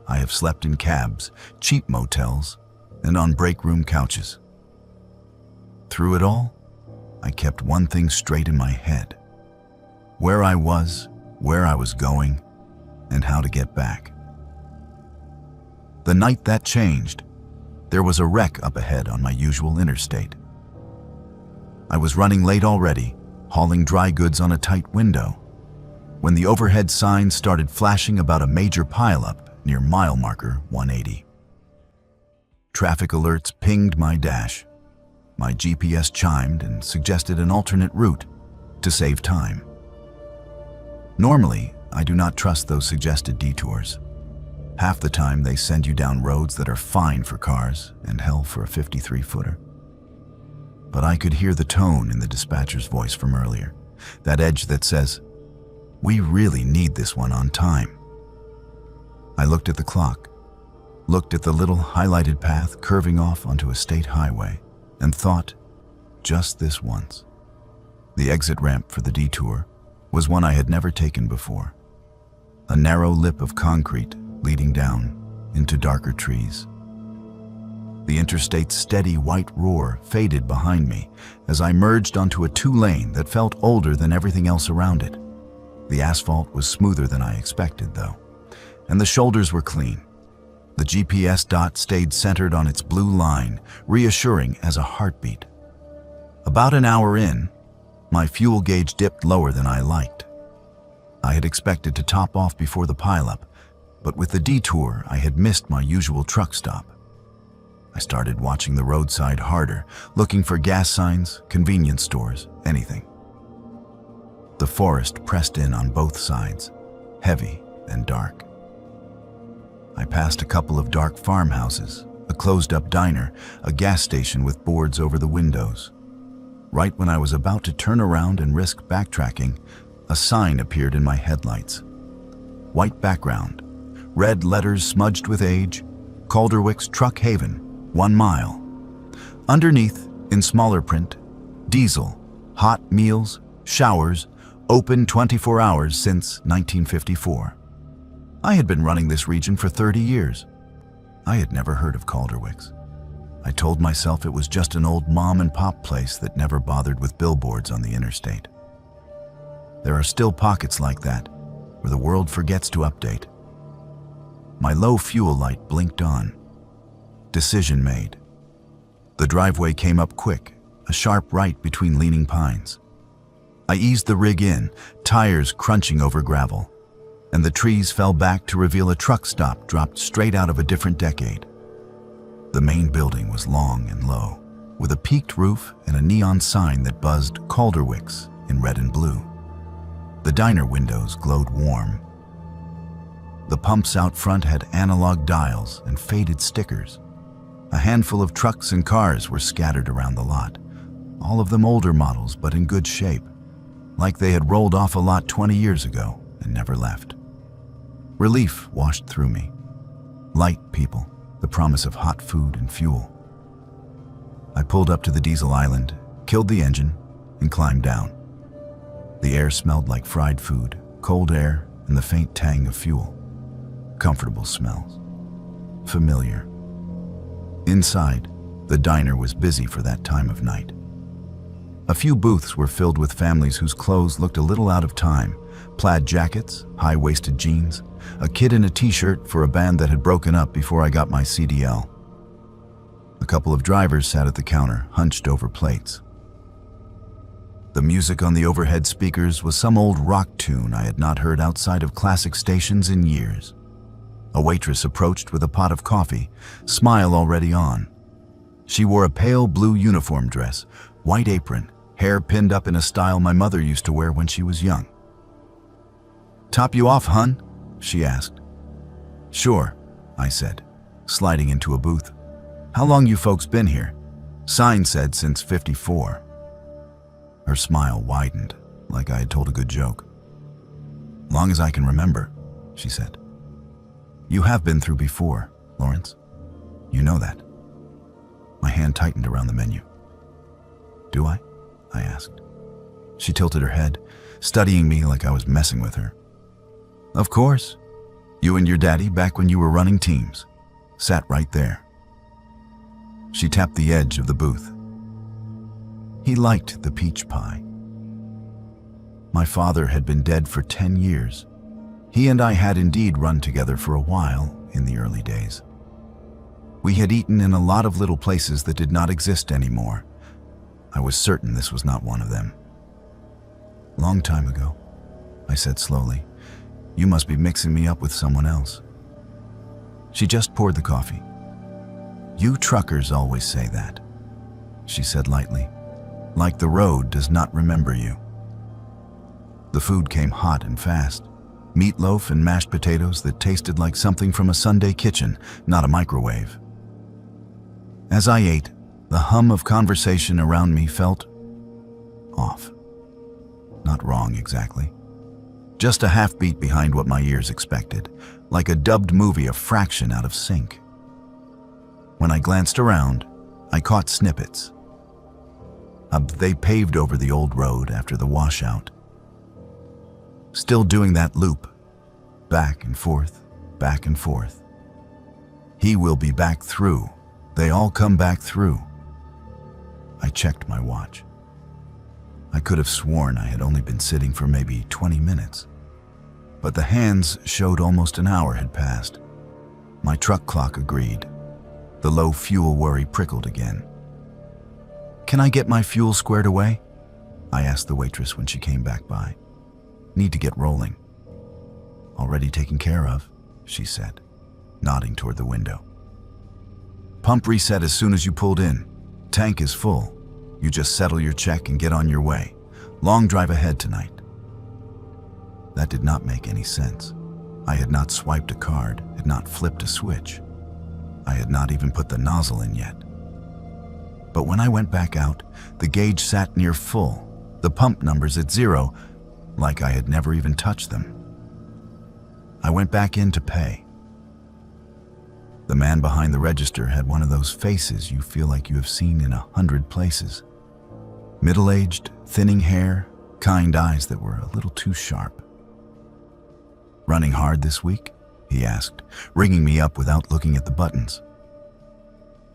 I have slept in cabs, cheap motels, and on break room couches. Through it all, I kept one thing straight in my head: where I was going, and how to get back. The night that changed, there was a wreck up ahead on my usual interstate. I was running late already, hauling dry goods on a tight window, when the overhead sign started flashing about a major pileup near mile marker 180. Traffic alerts pinged my dash. My GPS chimed and suggested an alternate route to save time. Normally, I do not trust those suggested detours. Half the time they send you down roads that are fine for cars and hell for a 53-footer. But I could hear the tone in the dispatcher's voice from earlier, that edge that says, "We really need this one on time." I looked at the clock. looked at the little highlighted path curving off onto a state highway, and thought, just this once. The exit ramp for the detour was one I had never taken before. A narrow lip of concrete leading down into darker trees. The interstate's steady white roar faded behind me as I merged onto a two-lane that felt older than everything else around it. The asphalt was smoother than I expected, though, and the shoulders were clean. The GPS dot stayed centered on its blue line, reassuring as a heartbeat. About an hour in, my fuel gauge dipped lower than I liked. I had expected to top off before the pileup, but with the detour, I had missed my usual truck stop. I started watching the roadside harder, looking for gas signs, convenience stores, anything. The forest pressed in on both sides, heavy and dark. I passed a couple of dark farmhouses, a closed-up diner, a gas station with boards over the windows. Right when I was about to turn around and risk backtracking, a sign appeared in my headlights. White background, red letters smudged with age, Calderwick's Truck Haven, 1 mile. Underneath, in smaller print, diesel, hot meals, showers, open 24 hours since 1954. I had been running this region for 30 years. I had never heard of Calderwick's. I told myself it was just an old mom-and-pop place that never bothered with billboards on the interstate. There are still pockets like that, where the world forgets to update. My low fuel light blinked on. Decision made. The driveway came up quick, a sharp right between leaning pines. I eased the rig in, tires crunching over gravel, and the trees fell back to reveal a truck stop dropped straight out of a different decade. The main building was long and low, with a peaked roof and a neon sign that buzzed Calderwick's in red and blue. The diner windows glowed warm. The pumps out front had analog dials and faded stickers. A handful of trucks and cars were scattered around the lot, all of them older models but in good shape, like they had rolled off a lot 20 years ago and never left. Relief washed through me. Light people, the promise of hot food and fuel. I pulled up to the diesel island, killed the engine, and climbed down. The air smelled like fried food, cold air, and the faint tang of fuel. Comfortable smells. Familiar. Inside, the diner was busy for that time of night. A few booths were filled with families whose clothes looked a little out of time. Plaid jackets, high-waisted jeans, a kid in a t-shirt for a band that had broken up before I got my CDL. A couple of drivers sat at the counter, hunched over plates. The music on the overhead speakers was some old rock tune I had not heard outside of classic stations in years. A waitress approached with a pot of coffee, smile already on. She wore a pale blue uniform dress, white apron, hair pinned up in a style my mother used to wear when she was young. "Top you off, hun?" she asked. "Sure," I said, sliding into a booth. "How long you folks been here?" "Sign said since '54. Her smile widened, like I had told a good joke. "Long as I can remember," she said. "You have been through before, Lawrence. You know that." My hand tightened around the menu. "Do I?" I asked. She tilted her head, studying me like I was messing with her. "Of course. You and your daddy back when you were running teams. Sat right there." She tapped the edge of the booth. He liked the peach pie. My father had been dead for 10 years. He and I had indeed run together for a while in the early days. We had eaten in a lot of little places that did not exist anymore. I was certain this was not one of them. "Long time ago," I said slowly. "You must be mixing me up with someone else." She just poured the coffee. "You truckers always say that," she said lightly, "like the road does not remember you." The food came hot and fast. Meatloaf and mashed potatoes that tasted like something from a Sunday kitchen, not a microwave. As I ate, the hum of conversation around me felt off. Not wrong exactly. Just a half beat behind what my ears expected, like a dubbed movie a fraction out of sync. When I glanced around, I caught snippets. They paved over the old road after the washout. Still doing that loop, back and forth, back and forth. He will be back through. They all come back through. I checked my watch. I could have sworn I had only been sitting for maybe 20 minutes. But the hands showed almost an hour had passed. My truck clock agreed. The low fuel worry prickled again. "Can I get my fuel squared away?" I asked the waitress when she came back by. "Need to get rolling." "Already taken care of," she said, nodding toward the window. "Pump reset as soon as you pulled in. Tank is full. You just settle your check and get on your way. Long drive ahead tonight." That did not make any sense. I had not swiped a card, had not flipped a switch. I had not even put the nozzle in yet. But when I went back out, the gauge sat near full, the pump numbers at 0, like I had never even touched them. I went back in to pay. The man behind the register had one of those faces you feel like you have seen in 100 places. Middle-aged, thinning hair, kind eyes that were a little too sharp. "Running hard this week?" he asked, ringing me up without looking at the buttons.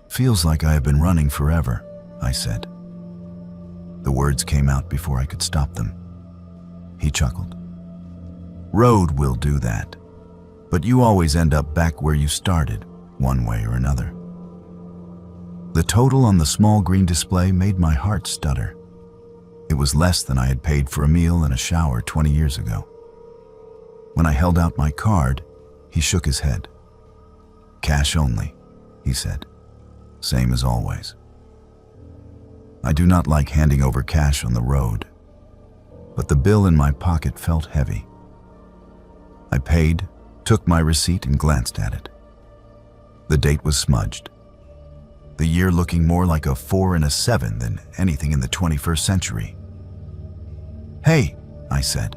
"Feels like I have been running forever," I said. The words came out before I could stop them. He chuckled. "Road will do that, but you always end up back where you started, one way or another." The total on the small green display made my heart stutter. It was less than I had paid for a meal and a shower 20 years ago. When I held out my card, he shook his head. "Cash only," he said. "Same as always." I do not like handing over cash on the road, but the bill in my pocket felt heavy. I paid, took my receipt, and glanced at it. The date was smudged. The year looking more like a 4 and a 7 than anything in the 21st century. "Hey," I said.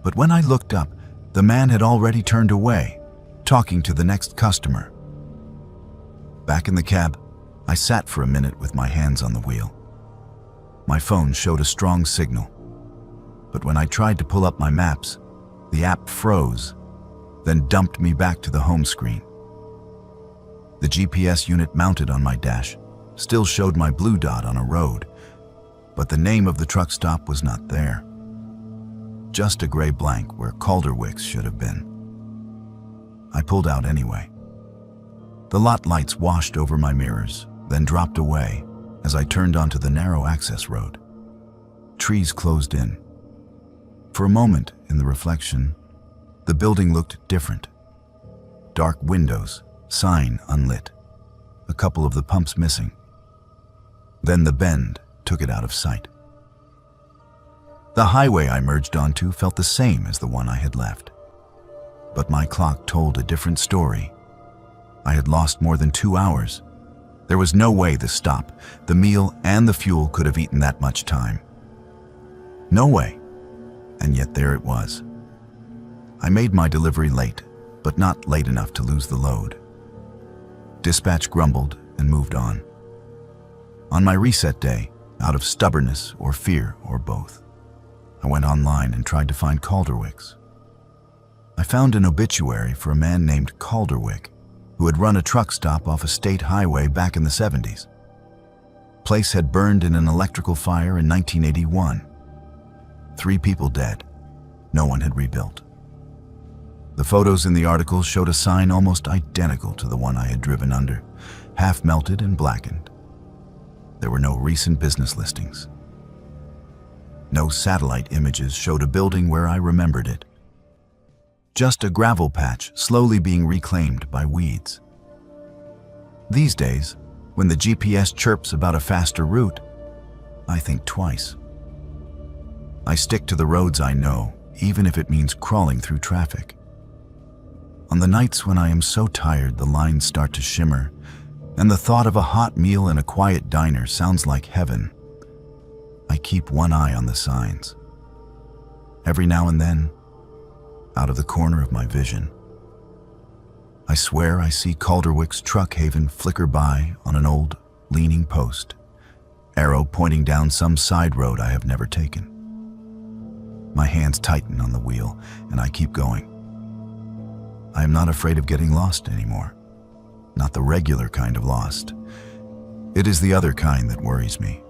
But when I looked up, the man had already turned away, talking to the next customer. Back in the cab, I sat for a minute with my hands on the wheel. My phone showed a strong signal, but when I tried to pull up my maps, the app froze, then dumped me back to the home screen. The GPS unit mounted on my dash still showed my blue dot on a road, but the name of the truck stop was not there. Just a gray blank where Calderwick's should have been. I pulled out anyway. The lot lights washed over my mirrors, then dropped away as I turned onto the narrow access road. Trees closed in. For a moment, in the reflection, the building looked different. Dark windows, sign unlit, a couple of the pumps missing. Then the bend took it out of sight. The highway I merged onto felt the same as the one I had left. But my clock told a different story. I had lost more than 2 hours. There was no way the stop, the meal, and the fuel could have eaten that much time. No way. And yet there it was. I made my delivery late, but not late enough to lose the load. Dispatch grumbled and moved on. On my reset day, out of stubbornness or fear or both, I went online and tried to find Calderwick's. I found an obituary for a man named Calderwick who had run a truck stop off a state highway back in the 70s. Place had burned in an electrical fire in 1981. 3 people dead. No one had rebuilt. The photos in the article showed a sign almost identical to the one I had driven under, half melted and blackened. There were no recent business listings. No satellite images showed a building where I remembered it. Just a gravel patch slowly being reclaimed by weeds. These days, when the GPS chirps about a faster route, I think twice. I stick to the roads I know, even if it means crawling through traffic. On the nights when I am so tired the lines start to shimmer, and the thought of a hot meal in a quiet diner sounds like heaven, I keep one eye on the signs. Every now and then, out of the corner of my vision, I swear I see Calderwick's truck haven flicker by on an old, leaning post, arrow pointing down some side road I have never taken. My hands tighten on the wheel, and I keep going. I am not afraid of getting lost anymore. Not the regular kind of lost. It is the other kind that worries me.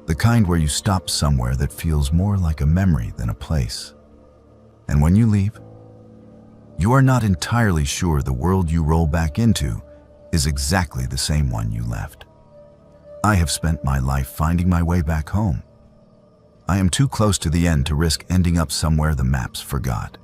The kind where you stop somewhere that feels more like a memory than a place. And when you leave, you are not entirely sure the world you roll back into is exactly the same one you left. I have spent my life finding my way back home. I am too close to the end to risk ending up somewhere the maps forgot.